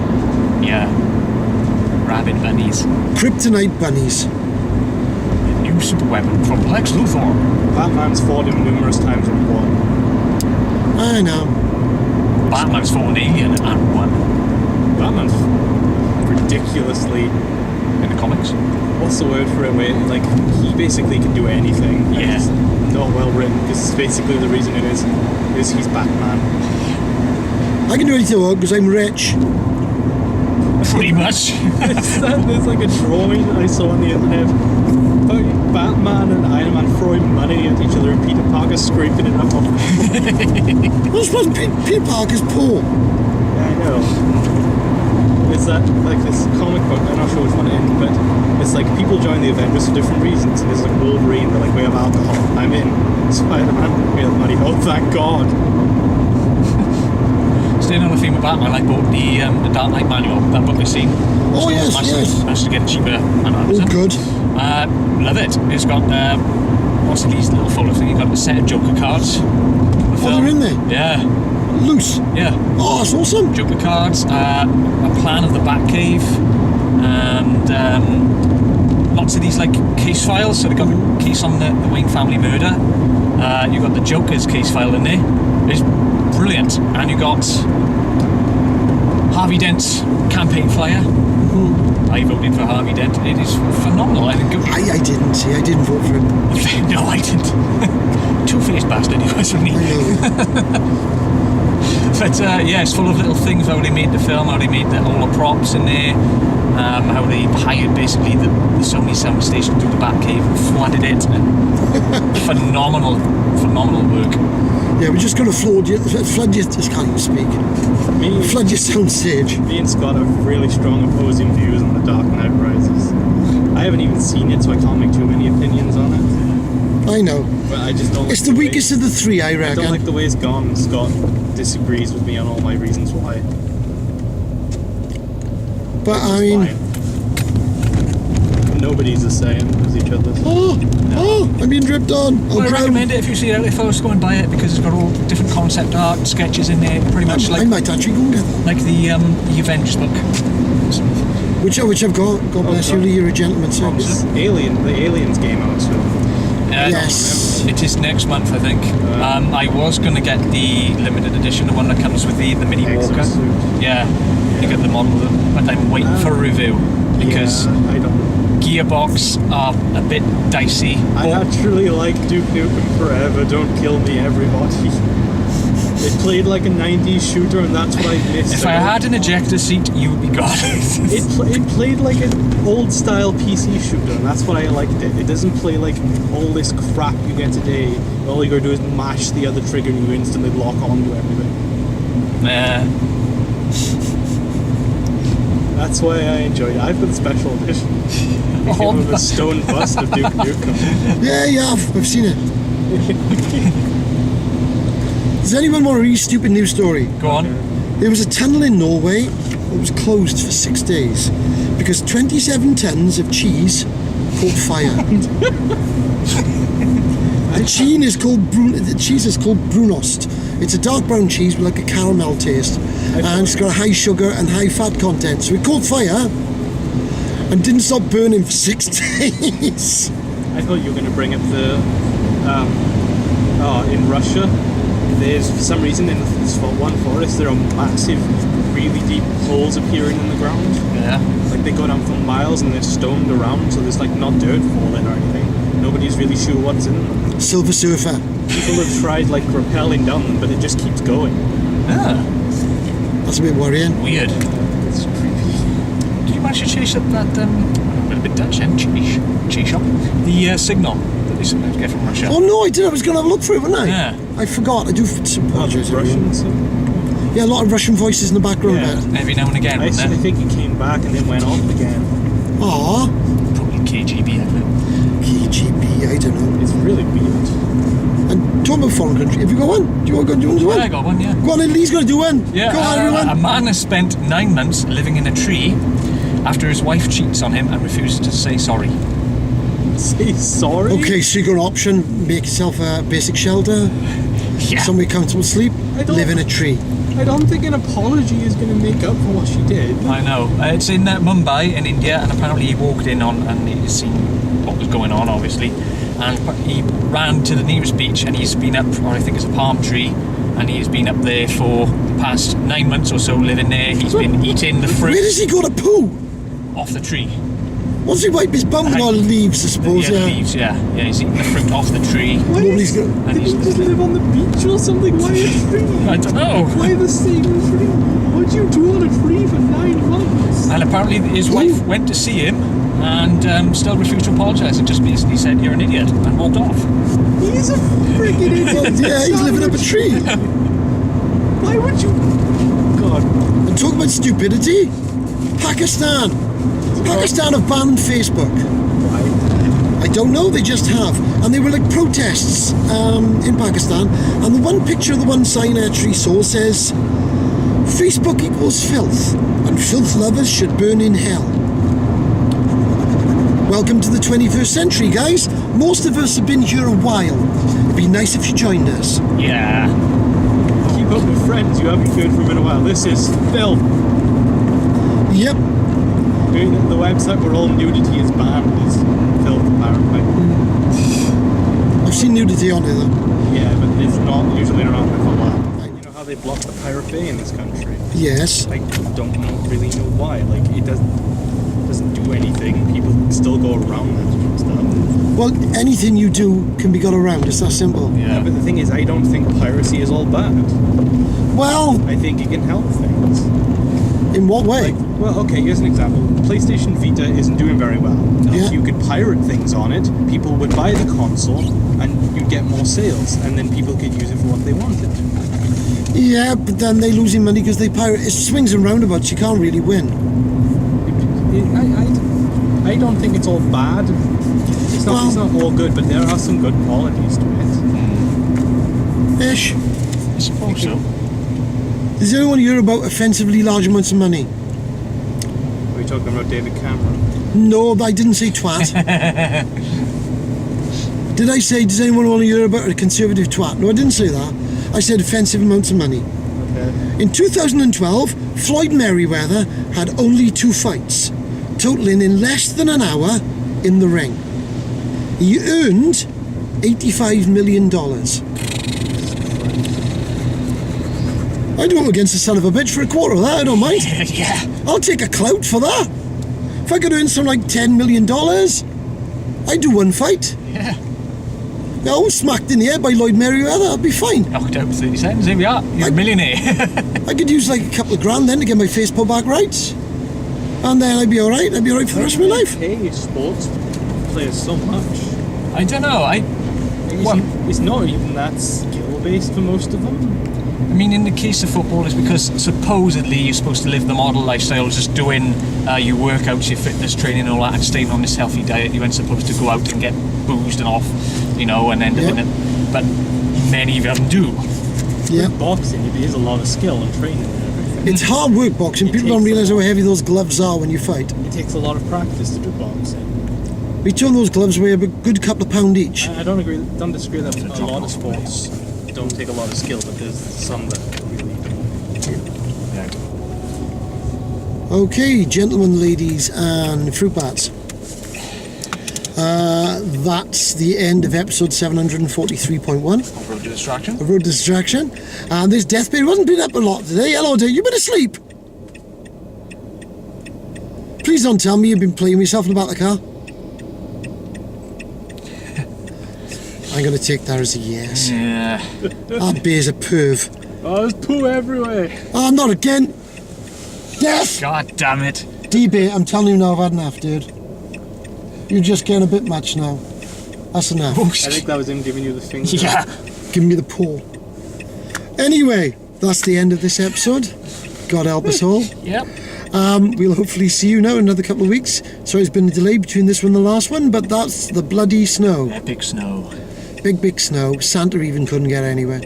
Yeah. Rabbit bunnies. Kryptonite bunnies. A new super weapon from Lex Luthor. Batman's fought him numerous times and won. I know. Batman's fought an alien and won. Batman's ridiculously. In the comics. What's the word for it? Where like he basically can do anything. And Yeah. It's not well written because basically the reason it is he's Batman. I can do anything I want because I'm rich. Pretty much. There's like a drawing I saw on the internet about Batman and Iron Man throwing money at each other and Peter Parker scraping it up. Well, I suppose Peter Parker's poor. Yeah, I know. there's that like this comic book. I'm not sure which one it is, but it's like people join the Avengers for different reasons. And there's like Wolverine, they're like, we have alcohol. I'm in. Spider-Man, we have money. Oh, thank God. Staying on the theme of Batman, I bought the Dark Knight manual, that book you've seen. Oh, yes, yes. Managed to get it cheaper on Oh, Amazon. good. Love it. It's got, what's these little folder thing? You've got a set of Joker cards. Oh, they're in there? Yeah. Loose. Yeah. Oh, that's awesome. Joker cards, a plan of the Batcave, and lots of these like case files. So they've got a case on the Wayne family murder. You've got the Joker's case file in there. It's brilliant. And you got Harvey Dent's campaign flyer. I voted for Harvey Dent. It is phenomenal. I think. I didn't see. I didn't vote for him. No, I didn't. Two-faced bastard he was, wasn't he? I know. But yeah, it's full of little things, how they made the film, how they made all the props in there, how they hired basically the Sony sound station to do the Batcave and flooded it, and phenomenal work. Yeah, we're just going to flood your, I can't even speak. Flood your sound stage. Me and Scott have really strong opposing views on The Dark Knight Rises. I haven't even seen it, so I can't make too many opinions on it. I know. But I just don't. It's the weakest of the three, I I reckon. don't like the way it's gone. Scott disagrees with me on all my reasons why. But I It's mean, fine. Nobody's the same as each other. oh, I'm being dripped on. Well, I recommend it if you see it out there, folks. Go and buy it because it's got all different concept art, sketches in there, pretty much I might actually go and get that. like the Avengers book. Which I've got. God bless you, you're a gentleman, sir. It's the Aliens game out soon. Yes. It is next month, I think. I was going to get the limited edition, the one that comes with the mini walker. Exosuit. Yeah, you get the model, but I'm waiting for a review because Yeah, I don't. Gearbox are a bit dicey. I actually like Duke Nukem Forever. Don't kill me, everybody. It played like a 90s shooter, and that's what I missed. If I had an ejector seat, you would be gone. It played like an old style PC shooter, and that's what I liked it. It doesn't play like all this crap you get today. All you gotta do is mash the other trigger and you instantly lock onto everything. That's why I enjoy it. I've got the special edition. It came with a stone bust of Duke Nukem. Yeah, I've seen it. Does anyone want a really stupid news story? Go on. There was a tunnel in Norway that was closed for 6 days because 27 tons of cheese caught fire. The cheese is called Brunost. It's a dark brown cheese with like a caramel taste, and it's got a high sugar and high fat content. So it caught fire and didn't stop burning for 6 days. I thought you were going to bring up the in Russia. There's, for some reason, in this one forest, there are massive, really deep holes appearing in the ground. Yeah. Like they go down for miles and they're stoned around, so there's like not dirt falling or anything. Nobody's really sure what's in them. Silver Surfer. People have tried like rappelling down them, but it just keeps going. Ah, That's a bit worrying. weird. It's creepy. Did you manage to chase up that, a bit Dutch, chase up? The signal that they sometimes get from Russia. Oh no, I did. I was going to have a look for it, wasn't I? Yeah. I forgot. I do apologise. Russians. Yeah, a lot of Russian voices in the background Yeah. there. Every now and again, I wasn't there? think he came back and then went off again. Aw, Probably KGB, I think. KGB, I don't know. It's really weird. And talking about foreign country, have you got one? Do you want to do Yeah, I one? got one, yeah. Go on, then, Lee's going to do one. Yeah, Go on, a everyone. man has spent 9 months living in a tree after his wife cheats on him and refuses to say sorry. Say sorry? Okay, so you got an option. Make yourself a basic shelter, Yeah. somewhere comfortable to sleep, I don't- live in a tree. I don't think an apology is going to make up for what she did. I know. It's in Mumbai in India, and apparently he walked in on and he's seen what was going on, obviously, and he ran to the nearest beach and he's been up, or I think it's a palm tree, and he's been up there for the past 9 months or so living there. He's been eating the Where does fruit he go to poo? off the tree. Once he wipe his bum with all the leaves, I suppose, Yeah, yeah. leaves, yeah. Yeah, he's eating the fruit off the tree. Nobody's going And Did he he's, just live on the beach or something? Why a tree? I don't know. Why the same tree? What'd you do on a tree for 9 months? And apparently his wife went to see him and still refused to apologise and just basically said, "You're an idiot," and walked off. He's a freaking idiot. Yeah, he's living up a tree. Why would you? God. And talk about stupidity. Pakistan. Pakistan have banned Facebook. Why? I don't know, they just have. And they were like protests in Pakistan. And the one picture of the one sign I actually saw says, Facebook equals filth, and filth lovers should burn in hell. Welcome to the 21st century, guys. Most of us have been here a while. It'd be nice if you joined us. Yeah. Keep up with friends you haven't heard from in a while. This is filth. Yep. The website where all nudity is banned is filth, apparently. I've seen nudity on it though. Yeah, but it's not usually around with a lot. You know how they block the Pirate Bay in this country? Yes. I really know why. Like, it doesn't do anything. People still go around that stuff. Well, anything you do can be got around. It's that simple. Yeah, but the thing is, I don't think piracy is all bad. Well, I think it can help things. in what way? Well, okay, here's an example. PlayStation Vita isn't doing very well. Yeah. If you could pirate things on it, people would buy the console and you'd get more sales, and then people could use it for what they wanted. Yeah, but then they're losing money because they pirate. It swings and roundabouts. You can't really win. I don't think it's all bad. It's not all good, but there are some good qualities to it. Ish. I suppose so. Does anyone hear about offensively large amounts of money? Are we talking about David Cameron? No, I didn't say twat. Did I say, does anyone want to hear about a conservative twat? No, I didn't say that. I said offensive amounts of money. Okay. In 2012, Floyd Mayweather had only 2 fights, totaling in less than an hour in the ring. He earned $85 million. I'd go against the son of a bitch for a quarter of that, I don't mind. Yeah. I'll take a clout for that. If I could earn something like $10 million, I'd do 1 fight. Yeah. I was smacked in the head by Floyd Mayweather, I'd be fine. Knocked out for 30 seconds, there we are. You're a millionaire. I could use like a couple of grand then to get my face put back right. And then I'd be alright. I'd be alright for the rest of my life. Hey, sports players so much. I don't know. It's not even that skill-based for most of them. I mean, in the case of football, it's because supposedly you're supposed to live the model lifestyle, just doing your workouts, your fitness training and all that, and staying on this healthy diet. You weren't supposed to go out and get boozed and off, and end up in it. But many of them do. Yeah. Boxing, there's a lot of skill and training and everything. It's hard work boxing. People don't realise how heavy those gloves are when you fight. It takes a lot of practice to do boxing. We turn those gloves weigh a good couple of pound each. I don't disagree that a lot of sports don't take a lot of skill, but there's some that really do. Yeah. Okay, gentlemen, ladies, and fruit bats. That's the end of episode 743.1. Road to Distraction. Road to Distraction. And this deathbed wasn't been up a lot today. Hello, dear. You been asleep? Please don't tell me you've been playing with yourself in the back of the car. I'm going to take that as a yes. Yeah. That bear's a perv. Oh, there's poo everywhere. Oh, not again. Death! God damn it. D-Bear, I'm telling you now, I've had enough, dude. You're just getting a bit much now. That's enough. I think that was him giving you the finger. Yeah. Give me the paw. Anyway, that's the end of this episode. God help us all. Yep. We'll hopefully see you now in another couple of weeks. Sorry, there's been a delay between this one and the last one, but that's the bloody snow. Epic snow. Big snow. Santa even couldn't get anywhere.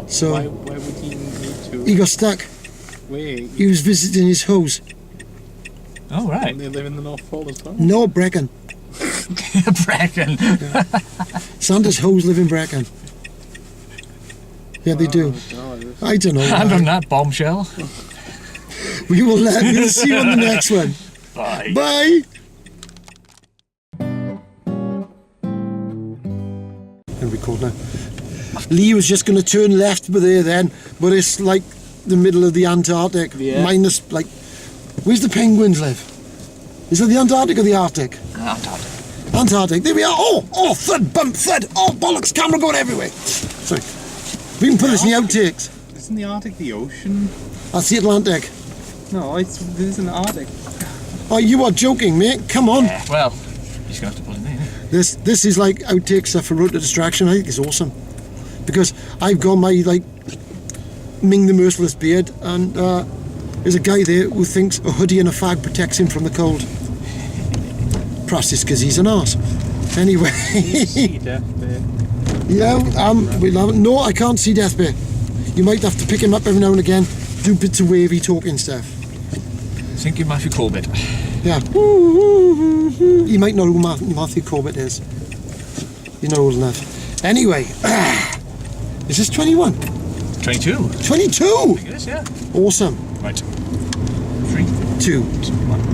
So Why would he need to? he got stuck. Wait, He was visiting his hose. Oh, right. they live in the North Pole as well? No, Brecon. Bracken. Santa's hose live in Brecon. Yeah, they do. God. I don't know. And why. on that bombshell. We'll see you on the next one. Bye. Bye. And record now. Lee was just going to turn left but it's like the middle of the Antarctic. Yeah. Minus, like, where's the penguins live? Is it the Antarctic or the Arctic? Antarctic. Antarctic. There we are. Oh, thud, bump, thud. Oh, bollocks, camera going everywhere. Sorry. We can put this in the outtakes. Isn't the Arctic the ocean? That's the Atlantic. No, this is an Arctic. Oh, you are joking, mate. Come on. Yeah, well, he's going to have to pull it in. This is like outtake stuff for Road to Distraction. I think it's awesome. Because I've got my, like, Ming the Merciless beard, and There's a guy there who thinks a hoodie and a fag protects him from the cold. Perhaps it's because he's an arse. Anyway. See Death Bay. Yeah, no, I can't see Death Bay. You might have to pick him up every now and again, do bits of wavy talking stuff. Think of Matthew Corbett. Yeah. You might know who Matthew Corbett is. You're not old enough. Anyway, is this 21? 22. 22! I think it is, yeah. Awesome. Right. 3, 2. 1.